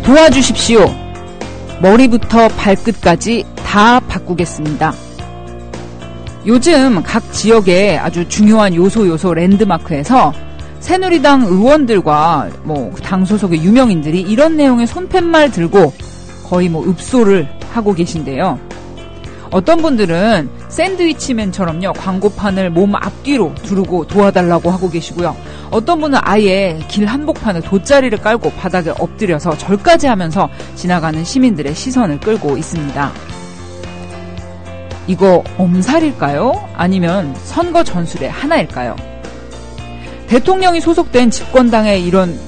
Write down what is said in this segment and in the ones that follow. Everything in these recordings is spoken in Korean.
도와주십시오. 머리부터 발끝까지 다 바꾸겠습니다. 요즘 각 지역의 아주 중요한 요소 랜드마크에서 새누리당 의원들과 당 소속의 유명인들이 이런 내용의 손팻말 들고 거의 읍소를 하고 계신데요. 어떤 분들은 샌드위치맨처럼요, 광고판을 몸 앞뒤로 두르고 도와달라고 하고 계시고요. 어떤 분은 아예 길 한복판에 돗자리를 깔고 바닥에 엎드려서 절까지 하면서 지나가는 시민들의 시선을 끌고 있습니다. 이거 엄살일까요? 아니면 선거 전술의 하나일까요? 대통령이 소속된 집권당의 이런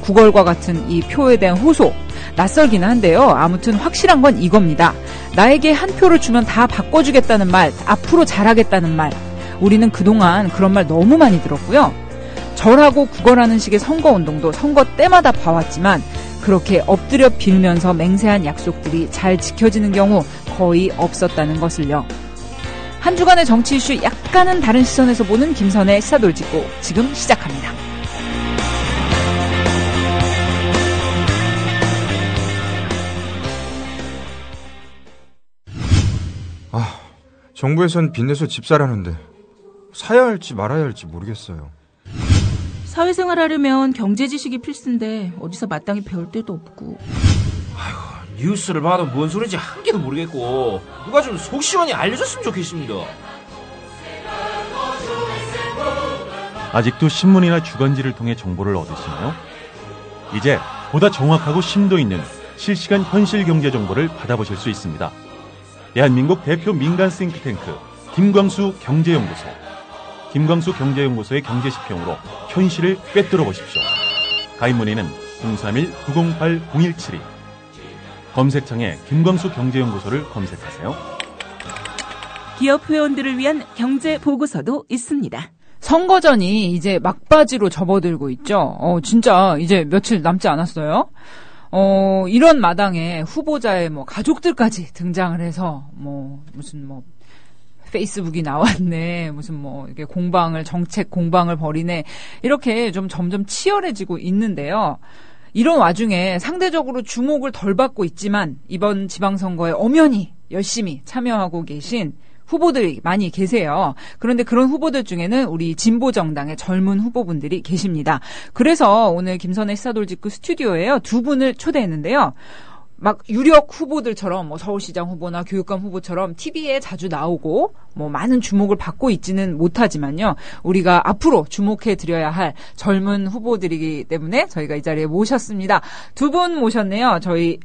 구걸과 같은 이 표에 대한 호소, 낯설기는 한데요. 아무튼 확실한 건 이겁니다. 나에게 한 표를 주면 다 바꿔주겠다는 말, 앞으로 잘하겠다는 말. 우리는 그동안 그런 말 너무 많이 들었고요. 절하고 구걸하는 식의 선거운동도 선거 때마다 봐왔지만 그렇게 엎드려 빌면서 맹세한 약속들이 잘 지켜지는 경우 거의 없었다는 것을요. 한 주간의 정치 이슈 약간은 다른 시선에서 보는 김선의 시사돌직구 지금 시작합니다. 정부에선 빚내서 집 사라는데 사야 할지 말아야 할지 모르겠어요. 사회생활 하려면 경제 지식이 필수인데 어디서 마땅히 배울 데도 없고. 아이고, 뉴스를 봐도 뭔 소리인지 한 개도 모르겠고 누가 좀 속 시원히 알려줬으면 좋겠습니다. 아직도 신문이나 주간지를 통해 정보를 얻으시나요? 이제 보다 정확하고 심도 있는 실시간 현실 경제 정보를 받아보실 수 있습니다. 대한민국 대표 민간 싱크탱크 김광수 경제연구소. 김광수 경제연구소의 경제시평으로 현실을 꿰뚫어 보십시오. 가입 문의는 031-908-0172. 검색창에 김광수 경제연구소를 검색하세요. 기업 회원들을 위한 경제 보고서도 있습니다. 선거전이 이제 막바지로 접어들고 있죠. 진짜 이제 며칠 남지 않았어요. 이런 마당에 후보자의 가족들까지 등장을 해서 무슨 페이스북이 나왔네, 무슨 이렇게 정책 공방을 벌이네, 이렇게 좀 점점 치열해지고 있는데요. 이런 와중에 상대적으로 주목을 덜 받고 있지만 이번 지방선거에 엄연히 열심히 참여하고 계신 후보들이 많이 계세요. 그런데 그런 후보들 중에는 우리 진보정당의 젊은 후보분들이 계십니다. 그래서 오늘 김선의 시사돌직구 스튜디오에요, 두 분을 초대했는데요. 막 유력 후보들처럼 서울시장 후보나 교육감 후보처럼 TV에 자주 나오고 많은 주목을 받고 있지는 못하지만요. 우리가 앞으로 주목해 드려야 할 젊은 후보들이기 때문에 저희가 이 자리에 모셨습니다. 두 분 모셨네요. 저희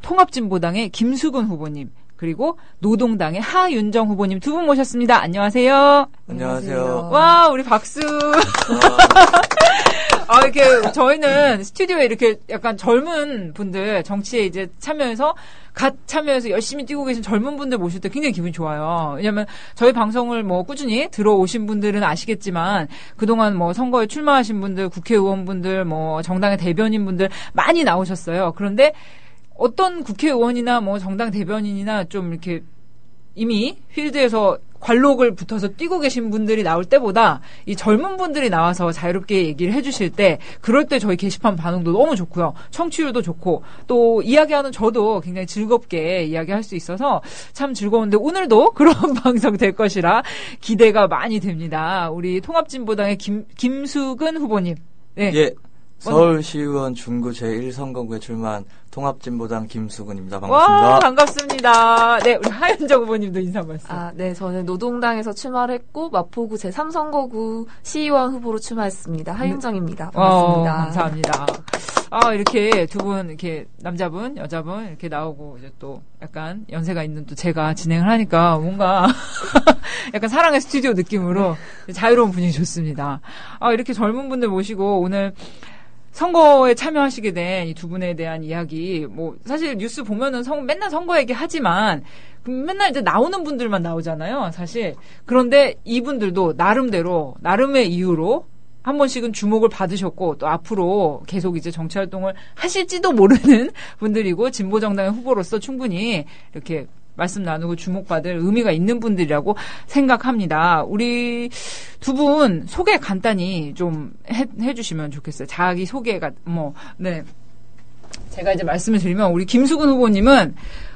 통합진보당의 김수근 후보님, 그리고 노동당의 하윤정 후보님 두 분 모셨습니다. 안녕하세요. 안녕하세요. 와, 우리 박수. 이렇게 저희는 스튜디오에 이렇게 약간 젊은 분들, 정치에 이제 참여해서 열심히 뛰고 계신 젊은 분들 모실 때 굉장히 기분이 좋아요. 왜냐면 저희 방송을 꾸준히 들어오신 분들은 아시겠지만 그동안 선거에 출마하신 분들, 국회의원분들, 정당의 대변인분들 많이 나오셨어요. 그런데 어떤 국회의원이나 정당 대변인이나 좀 이렇게 이미 필드에서 관록을 붙어서 뛰고 계신 분들이 나올 때보다 이 젊은 분들이 나와서 자유롭게 얘기를 해주실 때, 그럴 때 저희 게시판 반응도 너무 좋고요. 청취율도 좋고, 또 이야기하는 저도 굉장히 즐겁게 이야기할 수 있어서 참 즐거운데, 오늘도 그런 방송 될 것이라 기대가 많이 됩니다. 우리 통합진보당의 김수근 후보님. 네. 예. 서울시의원 중구 제1선거구에 출마한 통합진보당 김수근입니다. 반갑습니다. 와, 반갑습니다. 네, 우리 하윤정 후보님도 인사 말씀. 네, 저는 노동당에서 출마를 했고 마포구 제3선거구 시의원 후보로 출마했습니다. 하윤정입니다. 반갑습니다. 감사합니다. 이렇게 두 분, 이렇게 남자분, 여자분 이렇게 나오고 이제 또 약간 연세가 있는 또 제가 진행을 하니까 뭔가 약간 사랑의 스튜디오 느낌으로 자유로운 분위기 좋습니다. 이렇게 젊은 분들 모시고 오늘 선거에 참여하시게 된 이 두 분에 대한 이야기, 사실 뉴스 보면은 맨날 선거 얘기 하지만, 맨날 이제 나오는 분들만 나오잖아요, 사실. 그런데 이분들도 나름의 이유로 한 번씩은 주목을 받으셨고, 또 앞으로 계속 이제 정치 활동을 하실지도 모르는 분들이고, 진보정당의 후보로서 충분히 이렇게 말씀 나누고 주목받을 의미가 있는 분들이라고 생각합니다. 우리 두 분 소개 간단히 좀 해주시면 좋겠어요. 자기 소개가 네. 제가 이제 말씀을 드리면 우리 김수근 후보님은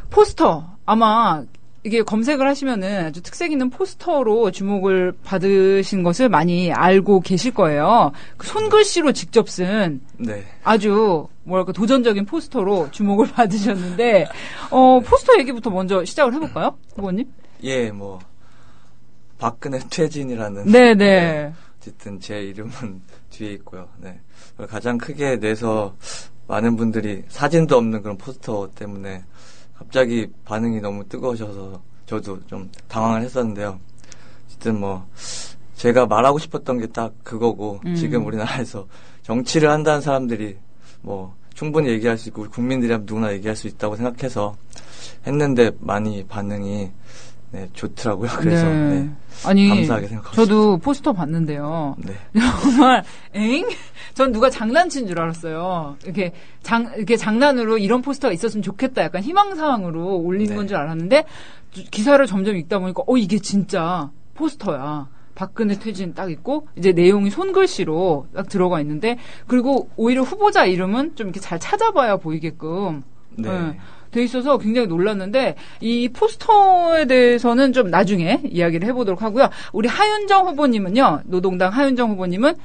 포스터 아마 이게 검색을 하시면은 아주 특색 있는 포스터로 주목을 받으신 것을 많이 알고 계실 거예요. 그 손글씨로 직접 쓴 네. 아주 뭐랄까 도전적인 포스터로 주목을 받으셨는데 포스터 얘기부터 먼저 시작을 해볼까요, 후보님? 예, 뭐 박근혜 퇴진이라는. 네네. 네, 어쨌든 제 이름은 뒤에 있고요. 네. 가장 크게 내서 많은 분들이 사진도 없는 그런 포스터 때문에 갑자기 반응이 너무 뜨거우셔서 저도 좀 당황을 했었는데요. 어쨌든 뭐 제가 말하고 싶었던 게 딱 그거고 지금 우리나라에서 정치를 한다는 사람들이 뭐 충분히 얘기할 수 있고 우리 국민들이라면 누구나 얘기할 수 있다고 생각해서 했는데 많이 반응이 네, 좋더라고요. 그래서 네. 네, 아니, 감사하게 생각하고 저도 포스터 봤는데요. 네. 정말 엥? 전 누가 장난친 줄 알았어요. 이렇게 장난으로 이런 포스터가 있었으면 좋겠다. 약간 희망사항으로 올리는 네. 건 줄 알았는데 기사를 점점 읽다 보니까 이게 진짜 포스터야. 박근혜 퇴진 딱 있고 이제 내용이 손글씨로 딱 들어가 있는데 그리고 오히려 후보자 이름은 좀 이렇게 잘 찾아봐야 보이게끔 네. 돼 있어서 굉장히 놀랐는데 이 포스터에 대해서는 좀 나중에 이야기를 해보도록 하고요. 우리 하윤정 후보님은요. 노동당 하윤정 후보님은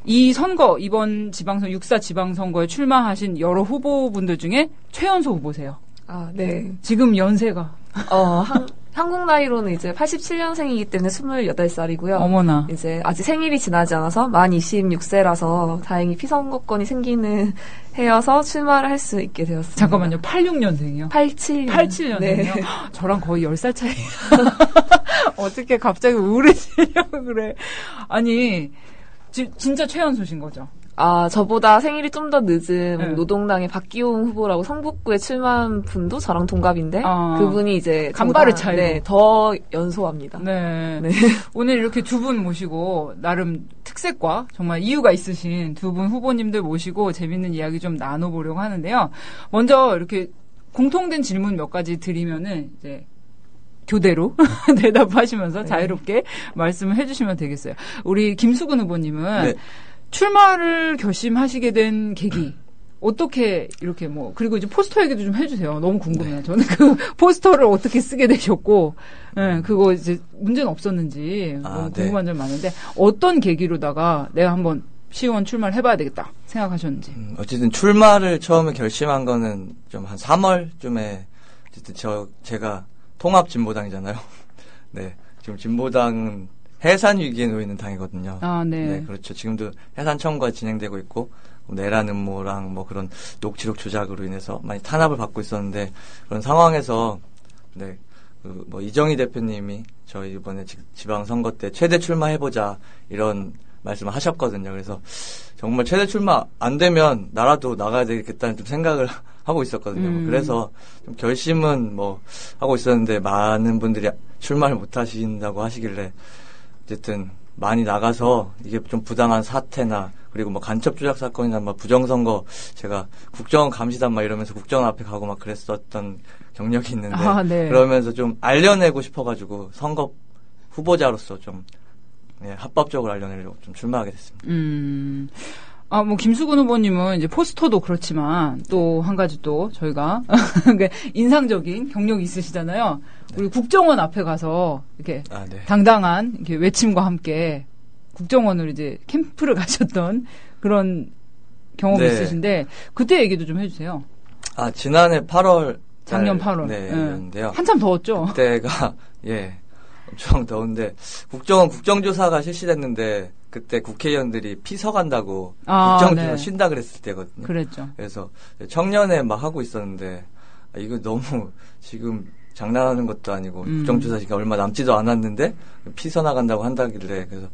이 선거 이번 지방선 6.4 지방선거에 출마하신 여러 후보분들 중에 최연소 후보세요. 아, 네. 지금 연세가 한국 나이로는 이제 87년생이기 때문에 28살이고요. 어머나. 이제 아직 생일이 지나지 않아서 만 26세라서 다행히 피선거권이 생기는 해여서 출마를 할 수 있게 되었습니다. 잠깐만요. 86년생이요? 87년. 87년생이요? 네. 저랑 거의 10살 차이. 어떻게 갑자기 우울해지려고 그래. 아니, 진짜 최연소신 거죠? 아, 저보다 생일이 좀 더 늦은 네. 노동당의 박기용 후보라고 성북구에 출마한 분도 저랑 동갑인데 아. 그분이 이제 간발의 저보다, 차이로. 네, 더 연소합니다. 네. 네. 오늘 이렇게 두 분 모시고 나름 특색과 정말 이유가 있으신 두 분 후보님들 모시고 재밌는 이야기 좀 나눠보려고 하는데요. 먼저 이렇게 공통된 질문 몇 가지 드리면은 이제 교대로 대답하시면서 자유롭게 말씀을 해주시면 되겠어요. 우리 김수근 후보님은 네. 출마를 결심하시게 된 계기 어떻게 이렇게 뭐 그리고 이제 포스터 얘기도 좀 해주세요. 너무 궁금해요. 네. 저는 그 포스터를 어떻게 쓰게 되셨고, 네, 그거 이제 문제는 없었는지 너무 궁금한 점 많은데 어떤 계기로다가 내가 한번 시의원 출마를 해봐야 되겠다 생각하셨는지. 어쨌든 출마를 처음에 결심한 거는 좀 한 3월쯤에 어쨌든 제가 통합진보당이잖아요. 네, 지금 진보당은 해산 위기에 놓이는 당이거든요. 아, 네. 네, 그렇죠. 지금도 해산 청구가 진행되고 있고 내란 음모랑 뭐 그런 녹취록 조작으로 인해서 많이 탄압을 받고 있었는데 그런 상황에서 네, 뭐 이정희 대표님이 저희 이번에 지방 선거 때 최대 출마해보자 이런 말씀을 하셨거든요. 그래서 정말 최대 출마 안 되면 나라도 나가야 되겠다는 좀 생각을 하고 있었거든요. 그래서 좀 결심은 뭐 하고 있었는데 많은 분들이 출마를 못 하신다고 하시길래 어쨌든 많이 나가서 이게 좀 부당한 사태나 그리고 뭐 간첩 조작 사건이나 뭐 부정선거 제가 국정원 감시단 막 이러면서 국정원 앞에 가고 막 그랬었던 경력이 있는데 네. 그러면서 좀 알려내고 싶어가지고 선거 후보자로서 좀 네, 합법적으로 알려내려고 좀 출마하게 됐습니다. 아, 뭐, 김수근 후보님은 이제 포스터도 그렇지만 또 한 가지 또 저희가 인상적인 경력이 있으시잖아요. 네. 우리 국정원 앞에 가서 이렇게 네. 당당한 이렇게 외침과 함께 국정원으로 이제 캠프를 가셨던 그런 경험이 네. 있으신데 그때 얘기도 좀 해주세요. 아, 지난해 8월. 작년 8월. 네, 였는데요. 한참 더웠죠. 그때가, 예, 엄청 더운데, 국정원 국정조사가 실시됐는데, 그때 국회의원들이 피서 간다고, 국정조사 네. 쉰다 그랬을 때거든요. 그랬죠. 그래서 청년회 막 하고 있었는데, 이거 너무 지금 장난하는 것도 아니고, 국정조사 시간 얼마 남지도 않았는데, 피서 나간다고 한다길래, 그래서,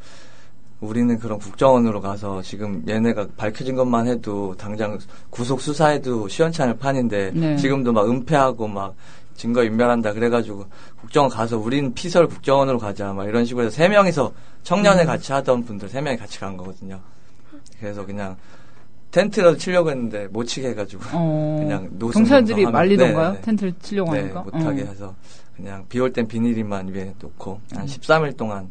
우리는 그런 국정원으로 가서 지금 얘네가 밝혀진 것만 해도 당장 구속 수사해도 시원찮을 판인데 네. 지금도 막 은폐하고 막 증거 인멸한다 그래가지고 국정원 가서 우린 피설 국정원으로 가자 막 이런 식으로 해서 3명이서 청년회 같이 하던 분들 3명이 같이 간 거거든요. 그래서 그냥 텐트라도 치려고 했는데 못 치게 해가지고 그냥 노숙 경찰들이 말리던가요? 네. 텐트를 치려고 네, 하니까? 못하게 해서 그냥 비 올 땐 비닐만 위에 놓고 한 13일 동안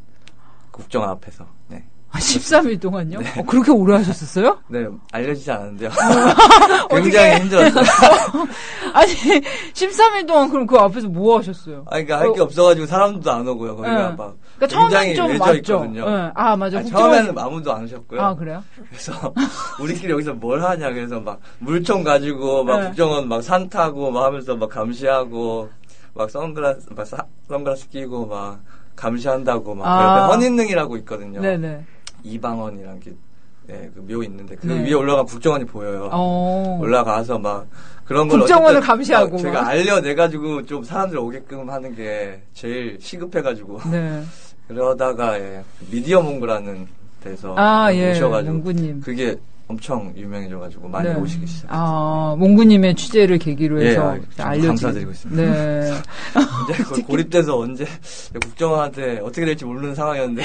국정원 앞에서 네. 13일 동안요? 그렇게 오래 하셨었어요? 네, 알려지지 않았는데요. 굉장히 힘들었어요. 아니, 13일 동안 그럼 그 앞에서 뭐 하셨어요? 그러니까 할 게 없어가지고 사람도 안 오고요. 거기가 막 그러니까 굉장히 처음엔 좀 외져 맞죠. 있거든요. 네. 아, 맞아. 처음에는 아무도 안 오셨고요. 아, 그래요? 그래서 우리끼리 여기서 뭘 하냐 그래서 막 물총 가지고 막 국정원 막 산 타고 막 하면서 막 감시하고 막 선글라스 끼고 막 감시한다고 막 옆에 헌인릉이라고 있거든요. 네네. 이방원이란 게 그 묘 있는데 그 위에 올라가면 국정원이 보여요. 올라가서 막 그런 걸 국정원을 감시하고 제가 알려내가지고 좀 사람들 오게끔 하는 게 제일 시급해가지고 네. 그러다가 미디어 몽고라는 데서 오셔가지고 몽구님 그게 엄청 유명해져가지고 많이 오시기 시작했어요. 몽구님의 취재를 계기로 해서 감사드리고 있습니다. 네. 이제 고립돼서 언제 국정원한테 어떻게 될지 모르는 상황이었는데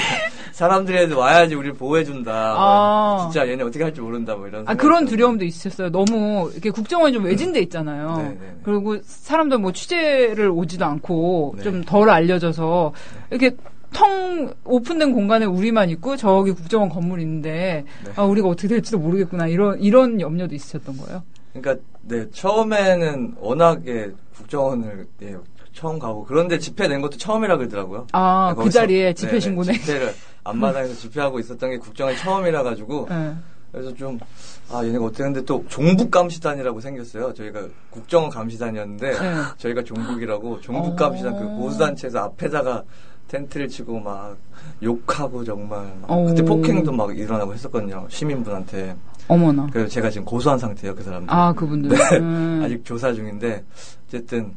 사람들이 와야지 우리를 보호해준다. 진짜 얘네 어떻게 할지 모른다 뭐 이런. 그런 두려움도 있었어요. 너무 이렇게 국정원이 좀 외진데 있잖아요. 네네네. 그리고 사람들 뭐 취재를 오지도 않고 좀 덜 알려져서 이렇게 텅 오픈된 공간에 우리만 있고 저기 국정원 건물 있는데 우리가 어떻게 될지도 모르겠구나 이런 염려도 있으셨던 거예요. 그러니까 처음에는 워낙에 국정원을 처음 가고 그런데 집회 낸 것도 처음이라 그러더라고요. 그 자리에 집회 신고네. 집회를 앞마당에서 집회하고 있었던 게 국정원이 처음이라 가지고 그래서 좀 얘네가 어떻게 했는데 또 종북 감시단이라고 생겼어요. 저희가 국정원 감시단이었는데 저희가 종북이라고 종북 감시단 그 보수단체에서 앞에다가 텐트를 치고 막 욕하고 정말 그때 폭행도 막 일어나고 했었거든요. 시민분한테. 어머나. 그래서 제가 지금 고소한 상태예요. 그 사람들. 그분들. 네. 아직 조사 중인데 어쨌든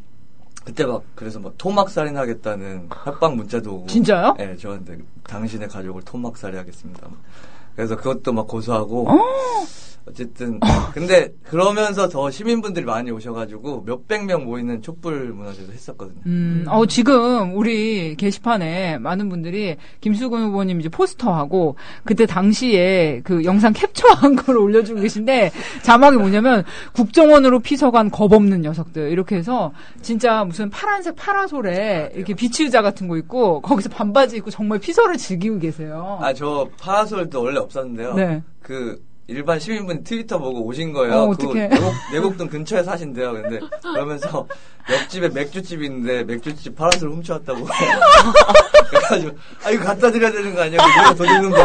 그때 막 그래서 막 토막살인 하겠다는 협박 문자도 오고. 진짜요? 네, 저한테 당신의 가족을 토막살해하겠습니다. 그래서 그것도 막 고소하고. 어쨌든 근데 그러면서 더 시민분들이 많이 오셔가지고 몇백 명 모이는 촛불 문화제도 했었거든요. 지금 우리 게시판에 많은 분들이 김수근 후보님 이제 포스터하고 그때 당시에 그 영상 캡처한 걸 올려주고 계신데 자막이 뭐냐면 국정원으로 피서간 겁없는 녀석들 이렇게 해서 진짜 무슨 파란색 파라솔에 이렇게 비치 의자 같은 거 있고 거기서 반바지 입고 정말 피서를 즐기고 계세요. 저 파라솔도 원래 없었는데요. 네. 일반 시민분이 트위터 보고 오신 거예요. 어떡해. 내곡동 근처에 사신대요. 근데 그러면서 옆집에 맥주집이 있는데 맥주집 파라솔 훔쳐왔다고. 그래가지고 이거 갖다 드려야 되는 거 아니야? 이거 도둑놈들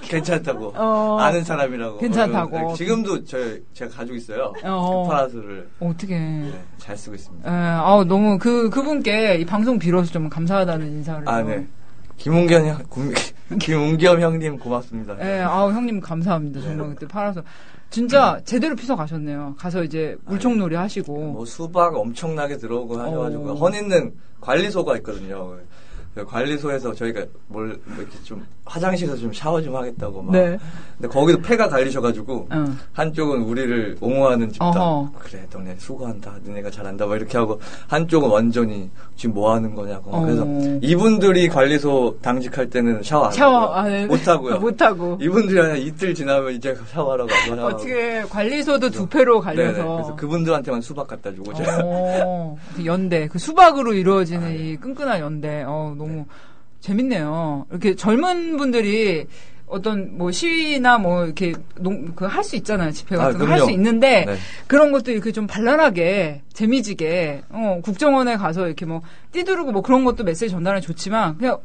괜찮다고. 아는 사람이라고. 괜찮다고. 지금도 제가 가지고 있어요. 그 파라솔을. 어떻게? 네, 잘 쓰고 있습니다. 너무 그분께 이 방송 빌어서 좀 감사하다는 인사를. 네. 김웅겸 형님 고맙습니다. 네, 형님 감사합니다. 정말 그때 팔아서 진짜 제대로 피서 가셨네요. 가서 이제 물총놀이 하시고 뭐 수박 엄청나게 들어오고 하셔가지고 헌있는 관리소가 있거든요. 그 관리소에서 저희가 이렇게 좀 화장실에서 좀 샤워 좀 하겠다고 막. 네. 근데 거기도 폐가 갈리셔가지고 한쪽은 우리를 옹호하는 집단. 그래, 너네 수고한다. 너네가 잘한다. 막 이렇게 하고 한쪽은 완전히 지금 뭐 하는 거냐고. 그래서 이분들이 관리소 당직할 때는 샤워 안 하고요. 못 하고요. 못 하고. 이분들이 한 이틀 지나면 이제 샤워하러 가고. 어떻게 관리소도 두 패로 갈려서. 네네. 그래서 그분들한테만 수박 갖다 주고 제가. 그 연대, 그 수박으로 이루어지는 이 끈끈한 연대. 너무 재밌네요. 이렇게 젊은 분들이 어떤 뭐 시위나 뭐 이렇게 할 수 있잖아요. 집회 같은 거 할 수 있는데 그런 것도 이렇게 좀 발랄하게 재미지게 국정원에 가서 이렇게 뭐 띠두르고 뭐 그런 것도 메시지 전달하면 좋지만 그냥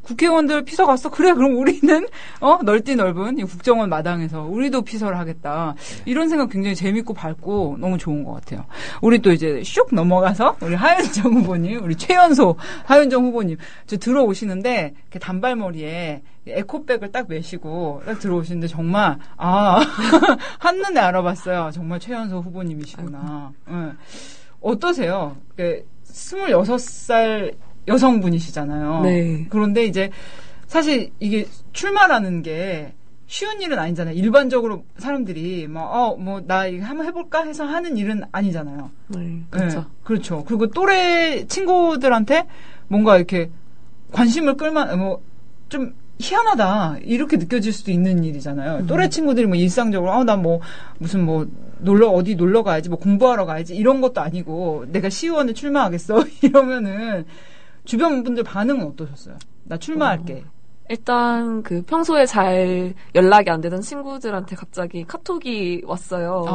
국회의원들 피서 갔어? 그래, 그럼 우리는, 넓디 넓은 이 국정원 마당에서 우리도 피서를 하겠다. 이런 생각 굉장히 재밌고 밝고 너무 좋은 것 같아요. 우리 또 이제 슉 넘어가서 우리 하윤정 후보님, 우리 최연소 하윤정 후보님, 저 들어오시는데, 이렇게 단발머리에 에코백을 딱 메시고 딱 들어오시는데 정말, 한눈에 알아봤어요. 정말 최연소 후보님이시구나. 어떠세요? 26살 여성분이시잖아요. 네. 그런데 이제 사실 이게 출마라는 게 쉬운 일은 아니잖아요. 일반적으로 사람들이 나 이거 한번 해볼까 해서 하는 일은 아니잖아요. 네, 그렇죠. 네, 그렇죠. 그리고 또래 친구들한테 뭔가 이렇게 관심을 좀 희한하다 이렇게 느껴질 수도 있는 일이잖아요. 또래 친구들이 뭐 일상적으로 나 뭐 무슨 뭐 어디 놀러 가야지 뭐 공부하러 가야지 이런 것도 아니고 내가 시의원에 출마하겠어 이러면은 주변 분들 반응은 어떠셨어요? 나 출마할게. 일단 그 평소에 잘 연락이 안 되던 친구들한테 갑자기 카톡이 왔어요.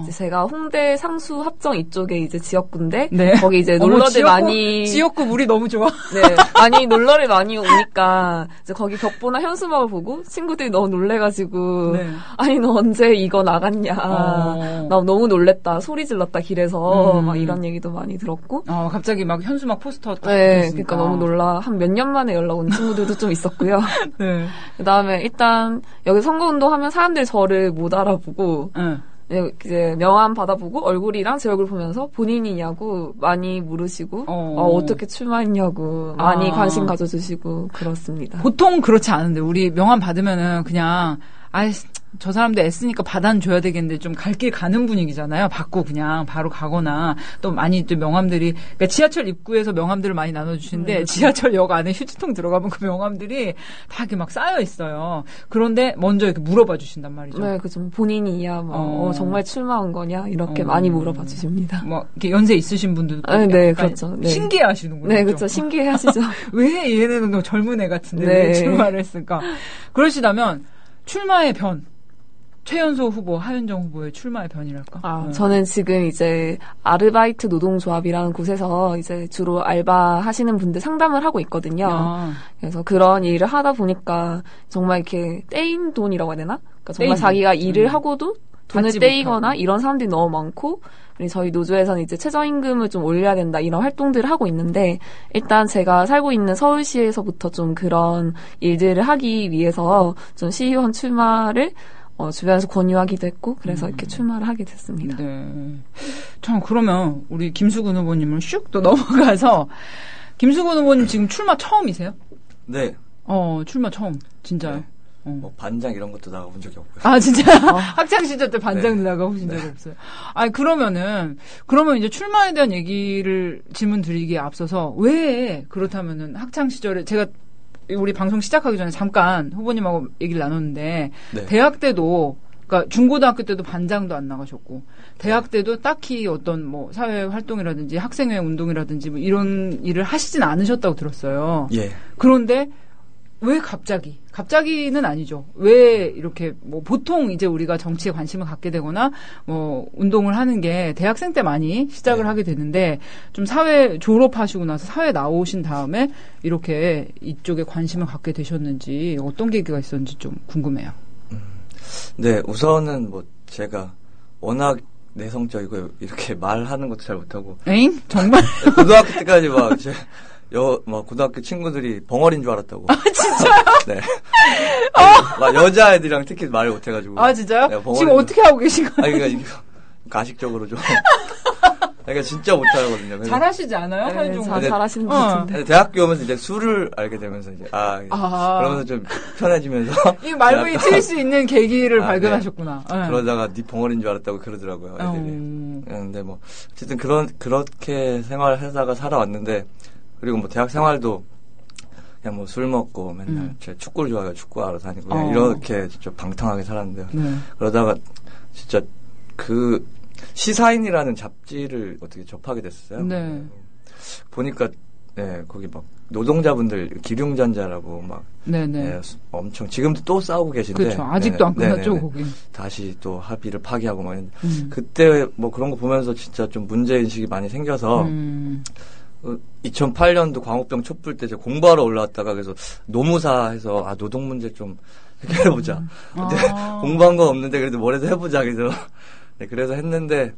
이제 제가 홍대 상수 합정 이쪽에 이제 지역구인데 네. 거기 이제 놀러들 많이 지역구 물이 너무 좋아. 네, 많이 놀러를 많이 오니까 이제 거기 벽보나 현수막을 보고 친구들이 너무 놀래가지고 네. 아니 너 언제 이거 나갔냐? 나 너무 놀랬다. 소리 질렀다 길에서 막 이런 얘기도 많이 들었고. 갑자기 막 현수막 포스터. 네, 그러니까 너무 놀라. 한 몇 년 만에 연락 온 친구들도 좀 있었고요. 네. 그다음에 일단 여기 선거운동 하면 사람들이 저를 못 알아보고. 이제 명함 받아보고 얼굴이랑 제 얼굴 보면서 본인이냐고 많이 물으시고 어떻게 출마했냐고 많이 관심 가져주시고 그렇습니다. 보통 그렇지 않은데 우리 명함 받으면은 그냥 저 사람도 애쓰니까 받아줘야 되겠는데 좀 갈 길 가는 분위기잖아요. 받고 그냥 바로 가거나 또 많이 또 명함들이 그러니까 지하철 입구에서 명함들을 많이 나눠주시는데 지하철역 안에 휴지통 들어가면 그 명함들이 다 이렇게 막 쌓여 있어요. 그런데 먼저 이렇게 물어봐 주신단 말이죠. 네, 그죠. 본인이야, 정말 출마한 거냐 이렇게 많이 물어봐 주십니다. 뭐 이렇게 연세 있으신 분들도 네, 그렇죠. 네. 신기해하시는군요. 네, 그렇죠. 신기해하시죠. 왜 얘네는 너무 젊은 애 같은데 왜 출마를 했을까? 그러시다면 출마의 변. 최연소 후보, 하윤정 후보의 출마의 변이랄까? 저는 지금 이제 아르바이트 노동조합이라는 곳에서 이제 주로 알바 하시는 분들 상담을 하고 있거든요. 그래서 그런 일을 하다 보니까 정말 이렇게 떼인 돈이라고 해야 되나? 그러니까 정말 자기가 일을 하고도 돈을 떼이거나 못하고. 이런 사람들이 너무 많고, 그리고 저희 노조에서는 이제 최저임금을 좀 올려야 된다 이런 활동들을 하고 있는데, 일단 제가 살고 있는 서울시에서부터 좀 그런 일들을 하기 위해서 좀 시의원 출마를 주변에서 권유하기도 했고, 그래서 이렇게 출마를 하게 됐습니다. 네. 참, 그러면 우리 김수근 후보님은 슉 또 넘어가서, 김수근 후보님 지금 출마 처음이세요? 네. 출마 처음. 진짜요? 네. 뭐 반장 이런 것도 나가본 적이 없고요. 진짜? 학창 시절 때 반장 나가보신 적이 없어요. 그러면 이제 출마에 대한 질문 드리기에 앞서서, 왜 그렇다면은 학창 시절에 제가 우리 방송 시작하기 전에 잠깐 후보님하고 얘기를 나눴는데 대학 때도 그러니까 중고등학교 때도 반장도 안 나가셨고 대학 때도 딱히 어떤 뭐 사회 활동이라든지 학생회 운동이라든지 뭐 이런 일을 하시진 않으셨다고 들었어요. 예. 그런데 왜 갑자기는 아니죠. 왜 이렇게 뭐 보통 이제 우리가 정치에 관심을 갖게 되거나 뭐 운동을 하는 게 대학생 때 많이 시작을 하게 되는데 좀 사회 졸업하시고 나서 사회 나오신 다음에 이렇게 이쪽에 관심을 갖게 되셨는지 어떤 계기가 있었는지 좀 궁금해요. 네, 우선은 뭐 제가 워낙 내성적이고 이렇게 말하는 것도 잘 못하고. 에잉? 정말? 고등학교 때까지 막 고등학교 친구들이 벙어리인 줄 알았다고. 진짜요? 네. 막 여자애들이랑 특히 말을 못해가지고. 진짜요? 네, 지금 어떻게 하고 계신 거예요? 그러니까 이게 가식적으로 좀. 그러니까 진짜 못하거든요. 잘하시지 않아요? 네, 잘하시는 것 같은데. 대학교 오면서 이제 술을 알게 되면서 이제 그러면서 좀 편해지면서 이 말문이 트일 수 있는 계기를 발견하셨구나. 네. 그러다가 네 벙어리인 줄 알았다고 그러더라고요. 애들이. 근데 뭐 어쨌든 그렇게 생활하다가 살아왔는데 그리고 뭐 대학 생활도 그냥 뭐 술 먹고 맨날 제가 축구를 좋아해서 축구하러 다니고 그냥 이렇게 진짜 방탕하게 살았는데요. 그러다가 진짜 그 시사인이라는 잡지를 어떻게 접하게 됐어요. 네. 보니까 거기 막 노동자분들 기륭전자라고 막 엄청 지금도 또 싸우고 계신데 그렇죠. 아직도 안 끝났죠, 거기. 다시 또 합의를 파기하고 막 그때 뭐 그런 거 보면서 진짜 좀 문제 인식이 많이 생겨서 2008년도 광우병 촛불 때 제가 공부하러 올라왔다가 그래서 노무사에서 노동 문제 좀 해결해보자. 공부한 건 없는데 그래도 뭐라도 해보자. 그래서 했는데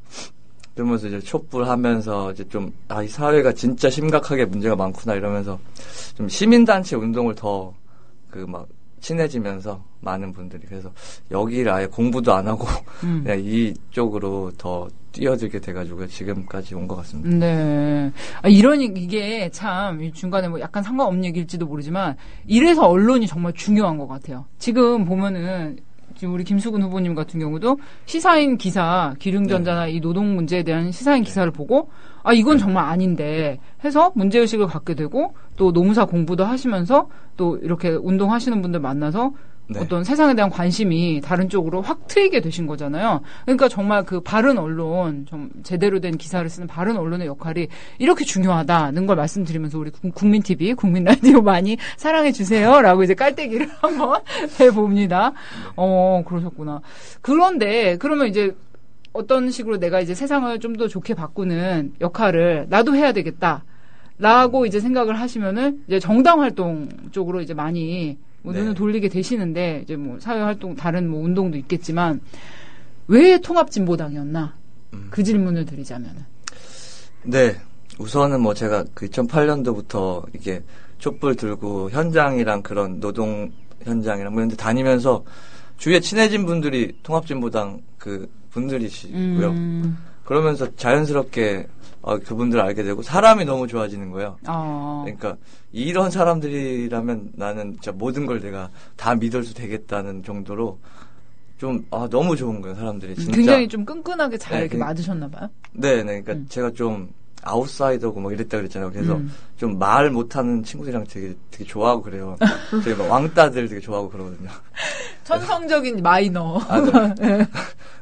그러면서 이제 촛불 하면서 이제 좀 이 사회가 진짜 심각하게 문제가 많구나 이러면서 좀 시민단체 운동을 더 막 친해지면서 많은 분들이 그래서 여기를 아예 공부도 안 하고 그냥 이쪽으로 더 뛰어들게 돼가지고 지금까지 온 것 같습니다. 네. 이게 참 중간에 뭐 약간 상관없는 얘기일지도 모르지만 이래서 언론이 정말 중요한 것 같아요. 지금 보면은 지금 우리 김수근 후보님 같은 경우도 시사인 기사, 기륭전자나 이 노동 문제에 대한 시사인 기사를 보고 이건 정말 아닌데 해서 문제의식을 갖게 되고 또 노무사 공부도 하시면서 또 이렇게 운동하시는 분들 만나서 네. 어떤 세상에 대한 관심이 다른 쪽으로 확 트이게 되신 거잖아요. 그러니까 정말 그 바른 언론, 좀 제대로 된 기사를 쓰는 바른 언론의 역할이 이렇게 중요하다는 걸 말씀드리면서 우리 국민TV, 국민라디오 많이 사랑해주세요라고 이제 깔때기를 한번 해봅니다. 그러셨구나. 그런데, 그러면 이제 어떤 식으로 내가 이제 세상을 좀 더 좋게 바꾸는 역할을 나도 해야 되겠다. 라고 이제 생각을 하시면은 이제 정당 활동 쪽으로 이제 많이 눈을 돌리게 되시는데 이제 뭐 사회 활동 다른 뭐 운동도 있겠지만 왜 통합진보당이었나? 그 질문을 드리자면은. 네. 우선은 뭐 제가 그 2008년도부터 이게 촛불 들고 현장이랑 그런 노동 현장이랑 뭐 이런 데 다니면서 주위에 친해진 분들이 통합진보당 그 분들이시고요. 그러면서 자연스럽게 그분들을 알게 되고 사람이 너무 좋아지는 거예요. 그러니까 이런 사람들이라면 나는 진짜 모든 걸 내가 다 믿어도 되겠다는 정도로 좀 너무 좋은 거예요. 사람들이 진짜. 굉장히 좀 끈끈하게 잘 이렇게 맞으셨나 봐요. 네, 그러니까 제가 좀 아웃사이더고 뭐 이랬다 그랬잖아요. 그래서 좀 말 못하는 친구들이랑 되게 되게 그래요. 되게 막 왕따들 되게 좋아하고 그러거든요. 천성적인 마이너. 네.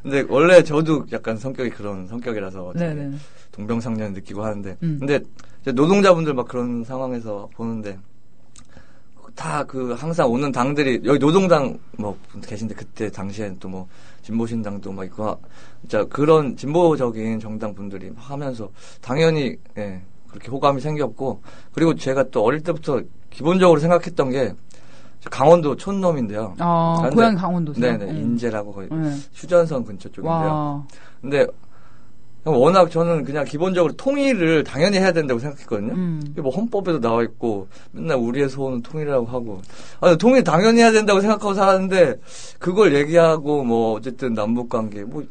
근데 원래 저도 약간 성격이 그런 성격이라서 네네. 동병상련 느끼고 하는데 근데 이제 노동자분들 막 그런 상황에서 보는데 다 항상 오는 당들이 여기 노동당 뭐 계신데 그때 당시엔 또 뭐 진보신당도 막 있고 진짜 그런 진보적인 정당 분들이 막 하면서 당연히 그렇게 호감이 생겼고 그리고 제가 또 어릴 때부터 기본적으로 생각했던 게 강원도 촌놈인데요. 고향 강원도세요? 네네 인제라고 거의 휴전선 근처 쪽인데요. 근데 워낙 저는 그냥 기본적으로 통일을 당연히 해야 된다고 생각했거든요. 뭐 헌법에도 나와 있고 맨날 우리의 소원은 통일이라고 하고 통일 당연히 해야 된다고 생각하고 살았는데 그걸 얘기하고 뭐 어쨌든 남북관계 뭐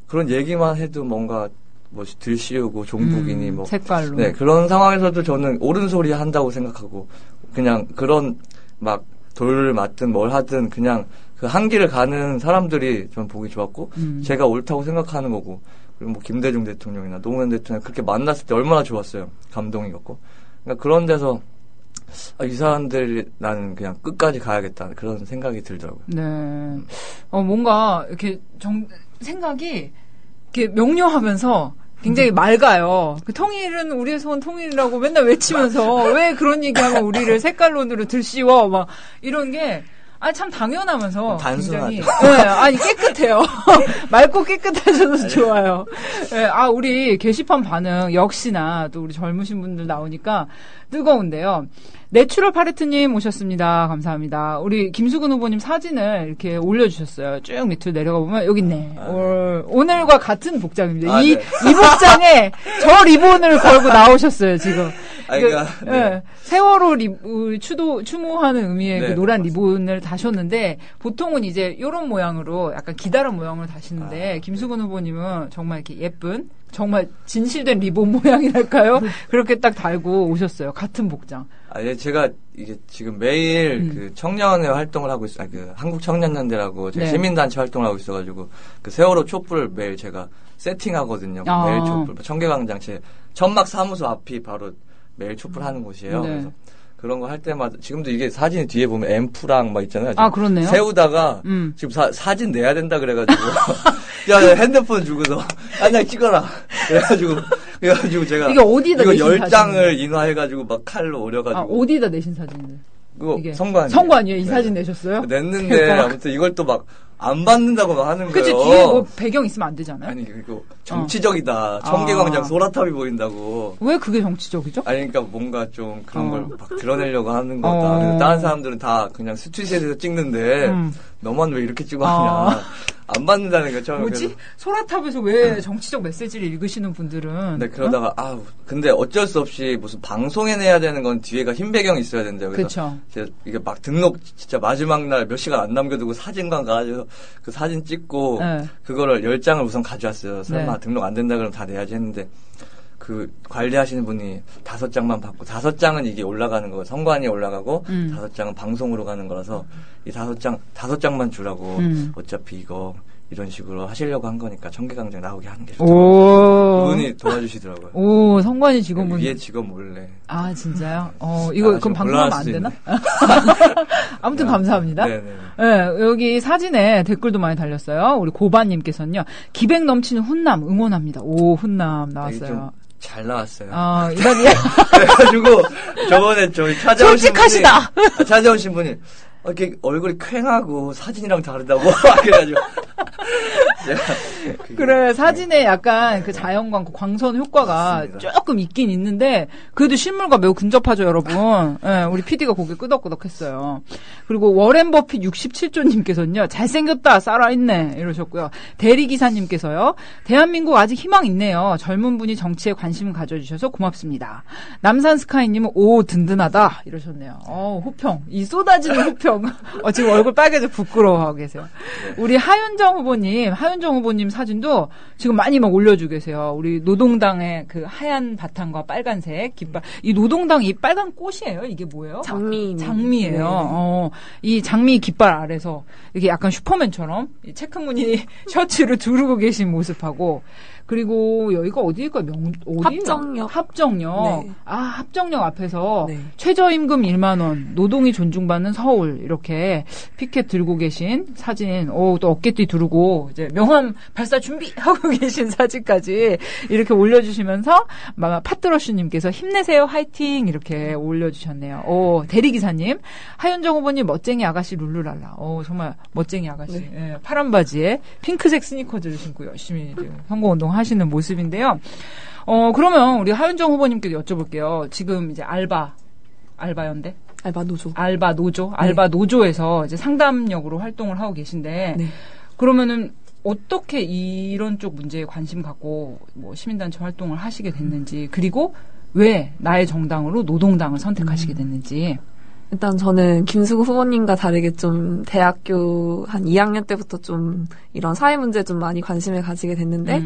그런 얘기만 해도 뭔가 뭐 들씌우고 종북이니 뭐 색깔로 네 그런 상황에서도 저는 옳은 소리 한다고 생각하고 그냥 그런 막 돌을 맞든 뭘 하든 그냥 그 한 길을 가는 사람들이 전 보기 좋았고 제가 옳다고 생각하는 거고 그리고 뭐 김대중 대통령이나 노무현 대통령 그렇게 만났을 때 얼마나 좋았어요. 감동이었고. 그러니까 그런 데서 이 사람들 나는 그냥 끝까지 가야겠다 그런 생각이 들더라고요. 네. 뭔가 이렇게 생각이 이렇게 명료하면서 굉장히 맑아요. 그 통일은 우리의 소원 통일이라고 맨날 외치면서 왜 그런 얘기하면 우리를 색깔론으로 들씌워 막 이런 게 참 당연하면서 단순하죠. 굉장히 깨끗해요. 맑고 깨끗하셔서 좋아요. 우리 게시판 반응 역시나 또 우리 젊으신 분들 나오니까 뜨거운데요. 내추럴 파레트님 오셨습니다. 감사합니다. 우리 김수근 후보님 사진을 이렇게 올려주셨어요. 쭉 밑으로 내려가 보면 여기 있네. 오늘과 같은 복장입니다. 이 복장에 저 리본을 걸고 나오셨어요. 지금. 세월호 추모하는 의미의 그 노란 리본을 다셨는데 보통은 이제 이런 모양으로 약간 기다란 모양으로 다시는데 김수근 후보님은 정말 이렇게 예쁜 정말 진실된 리본 모양이랄까요? 그렇게 딱 달고 오셨어요. 같은 복장. 제가 이게 지금 매일 그 청년회 활동을 하고 있어요. 그 한국 청년연대라고 제가 시민단체 활동을 하고 있어가지고 그 세월호 촛불을 매일 제가 세팅하거든요. 매일 촛불 청계광장 제 천막 사무소 앞이 바로 매일 촛불 하는 곳이에요. 그래서 그런 거 할 때마다 지금도 이게 사진 뒤에 보면 앰프랑 막 있잖아요. 그렇네요. 세우다가 지금 사진 내야 된다 그래가지고 야 핸드폰 주고서 나 찍어라. 그래가지고 제가 이게 어디다 이거 내신 10장을 인화해가지고 막 칼로 오려가지고 어디다 내신 사진인데? 그거 이게 성관이에요. 이 사진 내셨어요? 냈는데 대박. 아무튼 이걸 또 막 안 받는다고 막 하는 거예요. 그치, 뒤에 뭐 배경 있으면 안 되잖아요. 아니 그리고 정치적이다. 청계광장 소라탑이 보인다고. 왜 그게 정치적이죠? 그러니까 뭔가 좀 그런 걸 막 드러내려고 하는 거다. 그래서 다른 사람들은 다 그냥 스트릿에서 찍는데 너만 왜 이렇게 찍어 하냐. 안 받는다는 거 처음에. 뭐지? 소라탑에서 왜 정치적 메시지를 읽으시는 분들은. 네, 그러다가 근데 어쩔 수 없이 무슨 방송에 내야 되는 건 뒤에가 흰 배경이 있어야 된대요. 그래서 제가 이게 막 등록 진짜 마지막 날 몇 시간 안 남겨두고 사진관 가가지고 그 사진 찍고 그거를 10장을 우선 가져왔어요. 설마 등록 안 된다 그러면 다 내야지 했는데 그 관리하시는 분이 5장만 받고 5장은 이게 올라가는 거고 성관이 올라가고 5장은 방송으로 가는 거라서 이 5장만 주라고 어차피 이거 이런 식으로 하시려고 한 거니까 청계광장 나오게 하는 게 좋더라고요. 그분이 도와주시더라고요. 오, 성관이 직원분. 위에 직원 몰래. 아, 진짜요? 이거 그럼 방송하면 안 되나? 아무튼 감사합니다. 네네. 네, 여기 사진에 댓글도 많이 달렸어요. 우리 고바님께서는요. 기백 넘치는 훈남 응원합니다. 오, 훈남 나왔어요. 잘 나왔어요. 이런 그래가지고 저번에 저희 찾아오신 솔직하시다. 분이 찾아오신 분이 이렇게 얼굴이 퀭하고 사진이랑 다르다고 그래가지고 그래 사진에 약간 그 자연광 그 광선 효과가 맞습니다. 조금 있긴 있는데 그래도 실물과 매우 근접하죠 여러분. 네, 우리 PD가 고개 끄덕끄덕했어요. 그리고 워렌 버핏 67조님께서는요 잘생겼다 살아있네 이러셨고요. 대리기사님께서요 대한민국 아직 희망 있네요. 젊은 분이 정치에 관심 가져주셔서 고맙습니다. 남산스카이님은 오 든든하다 이러셨네요. 호평 이 쏟아지는 호평. 지금 얼굴 빨개져 부끄러워하고 계세요. 우리 하윤정 후보님 사진도 지금 많이 막 올려주고 계세요. 우리 노동당의 그 하얀 바탕과 빨간색 깃발. 이 노동당 이 빨간 꽃이에요? 이게 뭐예요? 장미예요. 이 장미 깃발 아래서 이렇게 약간 슈퍼맨처럼 이 체크무늬 셔츠를 두르고 계신 모습하고 그리고 여기가 어디일까요? 합정역. 네. 합정역 앞에서 네. 최저임금 1만 원, 노동이 존중받는 서울 이렇게 피켓 들고 계신 사진. 또 어깨띠 두르고 이제 명함 발사 준비하고 계신 사진까지 이렇게 올려주시면서 파트러슈님께서 힘내세요, 화이팅 이렇게 올려주셨네요. 대리기사님, 하윤정 후보님 멋쟁이 아가씨 룰루랄라. 정말 멋쟁이 아가씨. 네. 예, 파란 바지에 핑크색 스니커즈를 신고 열심히 선거운동 하시는 모습인데요. 그러면 우리 하윤정 후보님께도 여쭤볼게요. 지금 이제 알바연대? 알바노조. 알바노조에서 이제 상담역으로 활동을 하고 계신데, 네. 그러면은 어떻게 이런 쪽 문제에 관심 갖고 뭐 시민단체 활동을 하시게 됐는지, 그리고 왜 나의 정당으로 노동당을 선택하시게 됐는지. 일단 저는 김수구 후보님과 다르게 좀 대학교 한 2학년 때부터 좀 이런 사회 문제에 좀 많이 관심을 가지게 됐는데,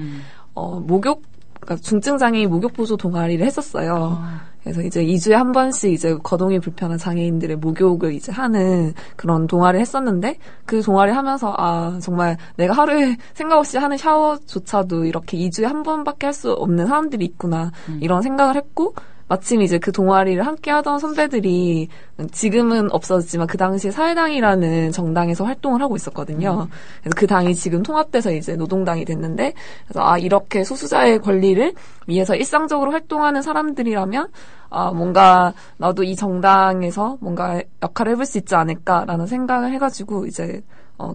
그러니까 중증장애인 목욕보조 동아리를 했었어요. 그래서 이제 2주에 한 번씩 이제 거동이 불편한 장애인들의 목욕을 이제 하는 그런 동아리를 했었는데, 그 동아리 하면서 정말 내가 하루에 생각 없이 하는 샤워조차도 이렇게 2주에 한 번밖에 할 수 없는 사람들이 있구나, 이런 생각을 했고, 마침 이제 그 동아리를 함께 하던 선배들이 지금은 없어졌지만 그 당시에 사회당이라는 정당에서 활동을 하고 있었거든요. 그래서 그 당이 지금 통합돼서 이제 노동당이 됐는데, 그래서 이렇게 소수자의 권리를 위해서 일상적으로 활동하는 사람들이라면 뭔가 나도 이 정당에서 뭔가 역할을 해볼 수 있지 않을까라는 생각을 해가지고 이제